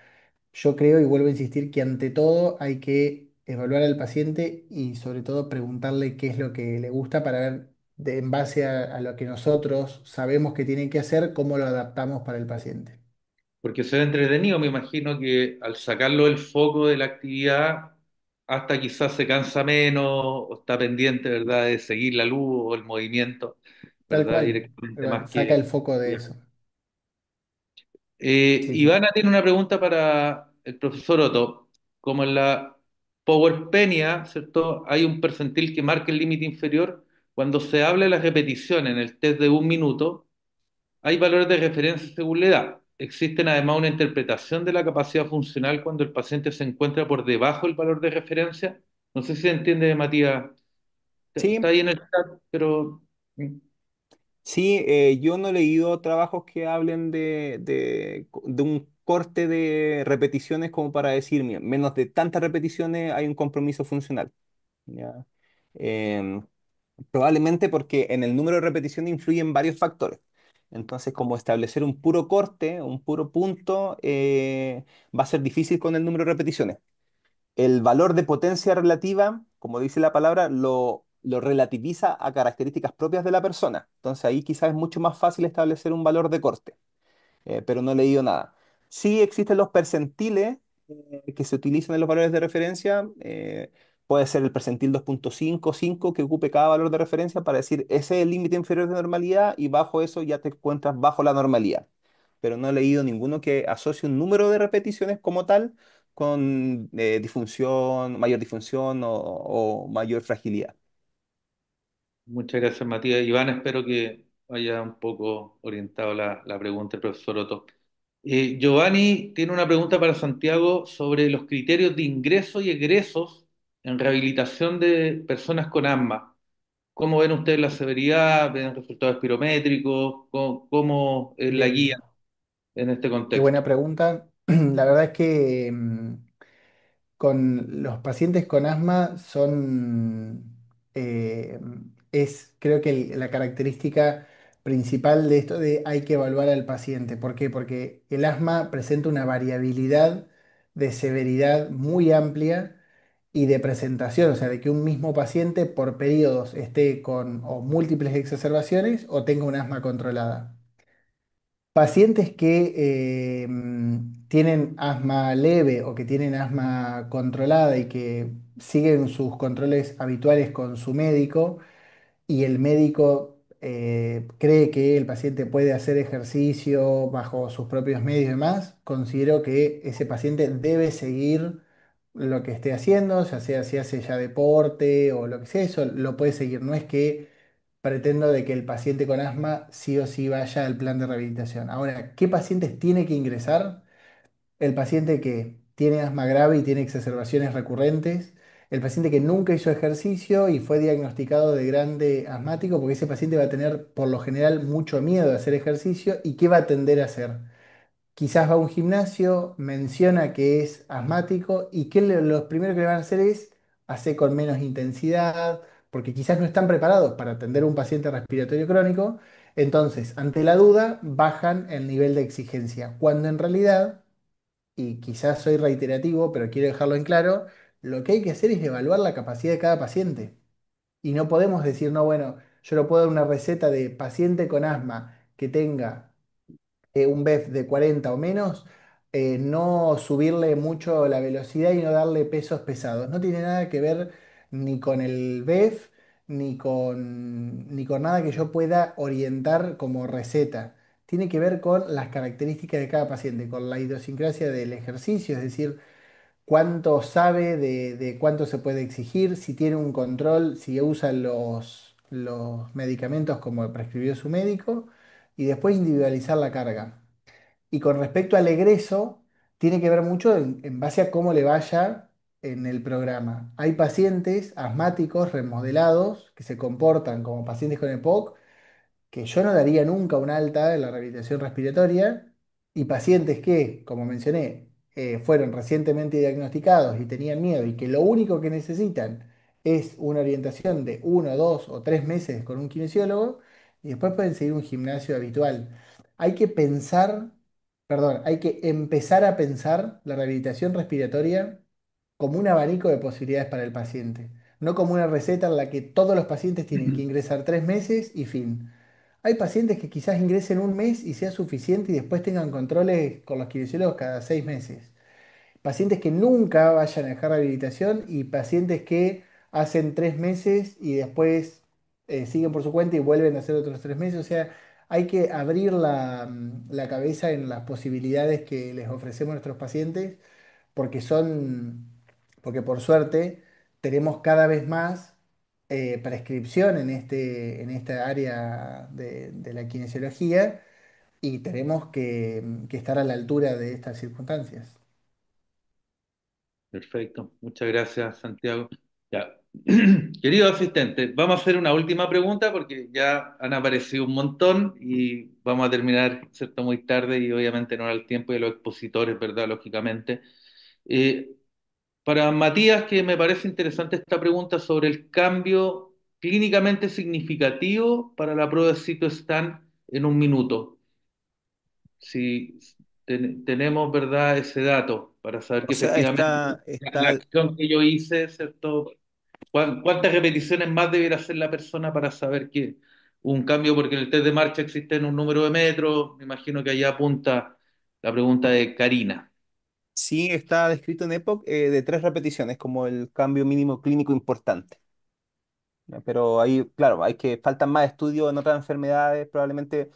Yo creo y vuelvo a insistir que ante todo hay que evaluar al paciente y sobre todo preguntarle qué es lo que le gusta para ver en base a lo que nosotros sabemos que tienen que hacer, cómo lo adaptamos para el paciente. Porque se ve entretenido, me imagino que al sacarlo del foco de la actividad, hasta quizás se cansa menos o está pendiente, ¿verdad?, de seguir la luz o el movimiento, ¿verdad?, Tal directamente cual, más saca el que... foco de eso. Sí, sí. Ivana tiene una pregunta para el profesor Otto. Como en la Powerpenia, ¿cierto? Hay un percentil que marca el límite inferior. Cuando se habla de las repeticiones en el test de 1 minuto, hay valores de referencia según la edad. Existen además una interpretación de la capacidad funcional cuando el paciente se encuentra por debajo del valor de referencia. No sé si se entiende, Matías. Está Sí, ahí en el chat, pero sí, yo no he leído trabajos que hablen de un corte de repeticiones como para decir, mira, menos de tantas repeticiones hay un compromiso funcional. ¿Ya? Em, Probablemente porque en el número de repeticiones influyen varios factores. Entonces, como establecer un puro corte, un puro punto, va a ser difícil con el número de repeticiones. El valor de potencia relativa, como dice la palabra, lo relativiza a características propias de la persona. Entonces ahí quizás es mucho más fácil establecer un valor de corte, pero no he leído nada. Sí existen los percentiles que se utilizan en los valores de referencia. Puede ser el percentil 2,55 que ocupe cada valor de referencia para decir ese es el límite inferior de normalidad y bajo eso ya te encuentras bajo la normalidad. Pero no he leído ninguno que asocie un número de repeticiones como tal con disfunción, mayor disfunción o mayor fragilidad. muchas gracias, Matías. Iván, espero que haya un poco orientado la pregunta del profesor Otto. Giovanni tiene una pregunta para Santiago sobre los criterios de ingreso y egresos en rehabilitación de personas con asma. ¿Cómo ven ustedes la severidad? ¿Ven resultados espirométricos? ¿Cómo es la guía Bien, en este qué contexto? buena pregunta. La verdad es que con los pacientes con asma eh, es creo que la característica principal de esto de hay que evaluar al paciente. ¿Por qué? Porque el asma presenta una variabilidad de severidad muy amplia y de presentación, o sea, de que un mismo paciente por periodos esté con o múltiples exacerbaciones o tenga un asma controlada. Pacientes que tienen asma leve o que tienen asma controlada y que siguen sus controles habituales con su médico y el médico cree que el paciente puede hacer ejercicio bajo sus propios medios y demás, considero que ese paciente debe seguir lo que esté haciendo, ya sea si hace ya deporte o lo que sea, eso lo puede seguir. No es que pretendo de que el paciente con asma sí o sí vaya al plan de rehabilitación. Ahora, ¿qué pacientes tiene que ingresar? El paciente que tiene asma grave y tiene exacerbaciones recurrentes, el paciente que nunca hizo ejercicio y fue diagnosticado de grande asmático, porque ese paciente va a tener por lo general mucho miedo de hacer ejercicio y ¿qué va a tender a hacer? Quizás va a un gimnasio, menciona que es asmático y que los primeros que le van a hacer es hacer con menos intensidad, porque quizás no están preparados para atender a un paciente respiratorio crónico, entonces ante la duda bajan el nivel de exigencia, cuando en realidad y quizás soy reiterativo, pero quiero dejarlo en claro, lo que hay que hacer es evaluar la capacidad de cada paciente. Y no podemos decir, no, bueno, yo no puedo dar una receta de paciente con asma que tenga un BEF de 40 o menos, no subirle mucho la velocidad y no darle pesos pesados. No tiene nada que ver ni con el BEF ni con nada que yo pueda orientar como receta. Tiene que ver con las características de cada paciente, con la idiosincrasia del ejercicio, es decir, cuánto sabe de cuánto se puede exigir, si tiene un control, si usa los medicamentos como prescribió su médico, y después individualizar la carga. Y con respecto al egreso, tiene que ver mucho en base a cómo le vaya en el programa. Hay pacientes asmáticos remodelados que se comportan como pacientes con EPOC que yo no daría nunca un alta en la rehabilitación respiratoria y pacientes que, como mencioné, fueron recientemente diagnosticados y tenían miedo y que lo único que necesitan es una orientación de 1, 2 o 3 meses con un kinesiólogo y después pueden seguir un gimnasio habitual. Hay que pensar, perdón, hay que empezar a pensar la rehabilitación respiratoria como un abanico de posibilidades para el paciente. no como una receta en la que todos los pacientes tienen que ingresar 3 meses y fin. Hay pacientes que quizás ingresen un mes y sea suficiente y después tengan controles con los kinesiólogos cada 6 meses. Pacientes que nunca vayan a dejar rehabilitación y pacientes que hacen 3 meses y después siguen por su cuenta y vuelven a hacer otros 3 meses. O sea, hay que abrir la cabeza en las posibilidades que les ofrecemos a nuestros pacientes porque porque por suerte tenemos cada vez más prescripción en esta área de la kinesiología y tenemos que estar a la altura de estas circunstancias. Perfecto, muchas gracias, Santiago. Ya. Querido asistente, vamos a hacer una última pregunta porque ya han aparecido un montón y vamos a terminar, ¿cierto? Muy tarde y obviamente no era el tiempo de los expositores, ¿verdad? Lógicamente. Eh, para Matías, que me parece interesante esta pregunta sobre el cambio clínicamente significativo para la prueba de CitoScan en un minuto. Si tenemos, ¿verdad?, ese dato para saber O que sea, efectivamente la acción que yo hice, ¿cierto? ¿Cuántas repeticiones más debiera hacer la persona para saber que un cambio, porque en el test de marcha existe un número de metros, me imagino que allá apunta la pregunta de Karina. sí está descrito en EPOC de 3 repeticiones como el cambio mínimo clínico importante. ¿Ya? Pero ahí, claro, faltan más estudios en otras enfermedades, probablemente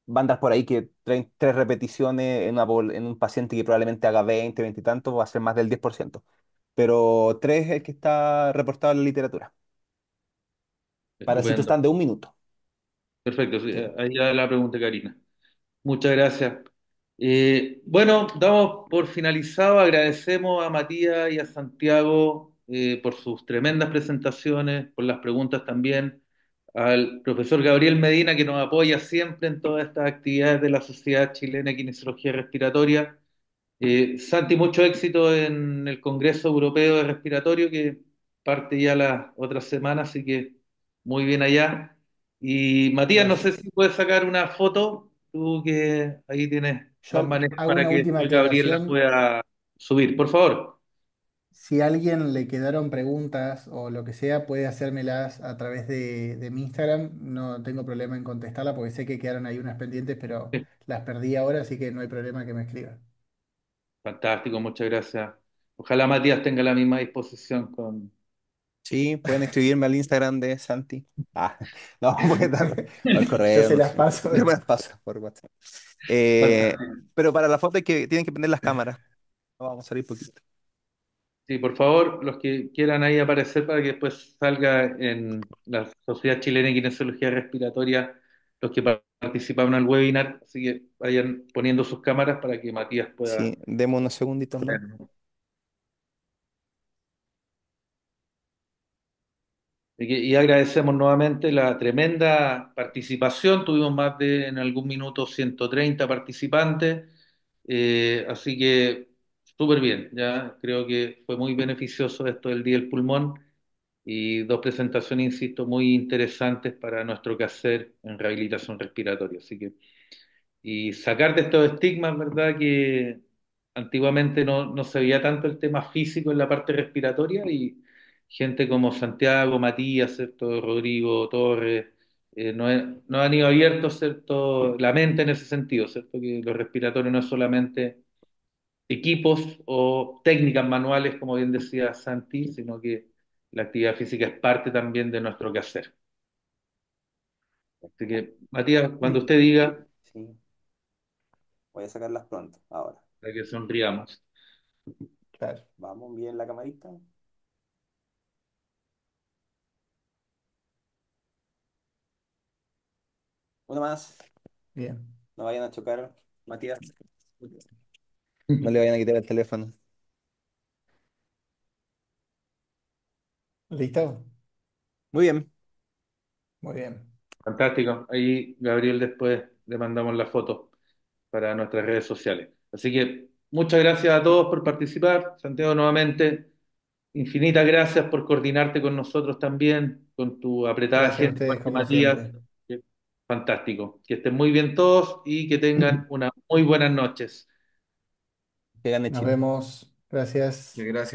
bandas por ahí que 3 repeticiones en un paciente que probablemente haga 20 y tantos, va a ser más del 10%. Pero 3 es el que está reportado en la literatura. Para Estupendo. citostán de un minuto. Perfecto, sí, Bien. ahí ya la pregunta de Karina. Muchas gracias. Bueno, damos por finalizado. Agradecemos a Matías y a Santiago por sus tremendas presentaciones, por las preguntas también. Al profesor Gabriel Medina, que nos apoya siempre en todas estas actividades de la Sociedad Chilena de Kinesiología Respiratoria. Santi, mucho éxito en el Congreso Europeo de Respiratorio, que parte ya la otra semana, así que muy bien allá. Y Matías, no sé Gracias. si puedes sacar una foto, tú que ahí tienes más Yo manejo hago para una que última después Gabriel la aclaración. pueda subir, por favor. Si a alguien le quedaron preguntas o lo que sea, puede hacérmelas a través de mi Instagram. No tengo problema en contestarla porque sé que quedaron ahí unas pendientes, pero Sí, las perdí ahora, así que no hay problema que me escriban. fantástico, muchas gracias. Ojalá Matías tenga la misma disposición con... Sí, pueden escribirme al Instagram de Santi. Ah, no, pueden dar al Yo correo, se no las sé. paso. Yo me las paso por WhatsApp. Eh, Fantástico. pero para la foto tienen que prender las cámaras. Vamos a salir poquito. Sí, por favor, los que quieran ahí aparecer para que después salga en la Sociedad Chilena de Kinesiología Respiratoria los que participaron en el webinar, así que vayan poniendo sus cámaras para que Matías Sí, pueda demos unos segunditos más. ponerlo. Y agradecemos nuevamente la tremenda participación, tuvimos más de en algún minuto 130 participantes, así que súper bien, ya creo que fue muy beneficioso esto del Día del Pulmón y dos presentaciones, insisto, muy interesantes para nuestro quehacer en rehabilitación respiratoria. Así que, y sacar de estos estigmas, ¿verdad? Que antiguamente no se veía tanto el tema físico en la parte respiratoria y gente como Santiago, Matías, ¿cierto? Rodrigo, Torres, nos han ido abierto, ¿cierto? La mente en ese sentido, ¿cierto? Que lo respiratorio no es solamente equipos o técnicas manuales, como bien decía Santi, sino que la actividad física es parte también de nuestro quehacer. Así que, Matías, cuando Y usted diga, Sí, voy a sacarlas pronto, ahora. para que sonriamos. claro, Vamos bien la camarita. Una más. bien. No vayan a chocar, Matías. No le vayan a quitar el teléfono. ¿Listo? Muy bien. Muy bien. Fantástico. Ahí, Gabriel, después le mandamos la foto para nuestras redes sociales. Así que muchas gracias a todos por participar. Santiago, nuevamente, infinitas gracias por coordinarte con nosotros también, con tu apretada Gracias a agenda, igual ustedes que como Matías. siempre. Fantástico. Que estén muy bien todos y que tengan unas muy buenas noches. Que gane Nos Chile. vemos. Gracias. Gracias.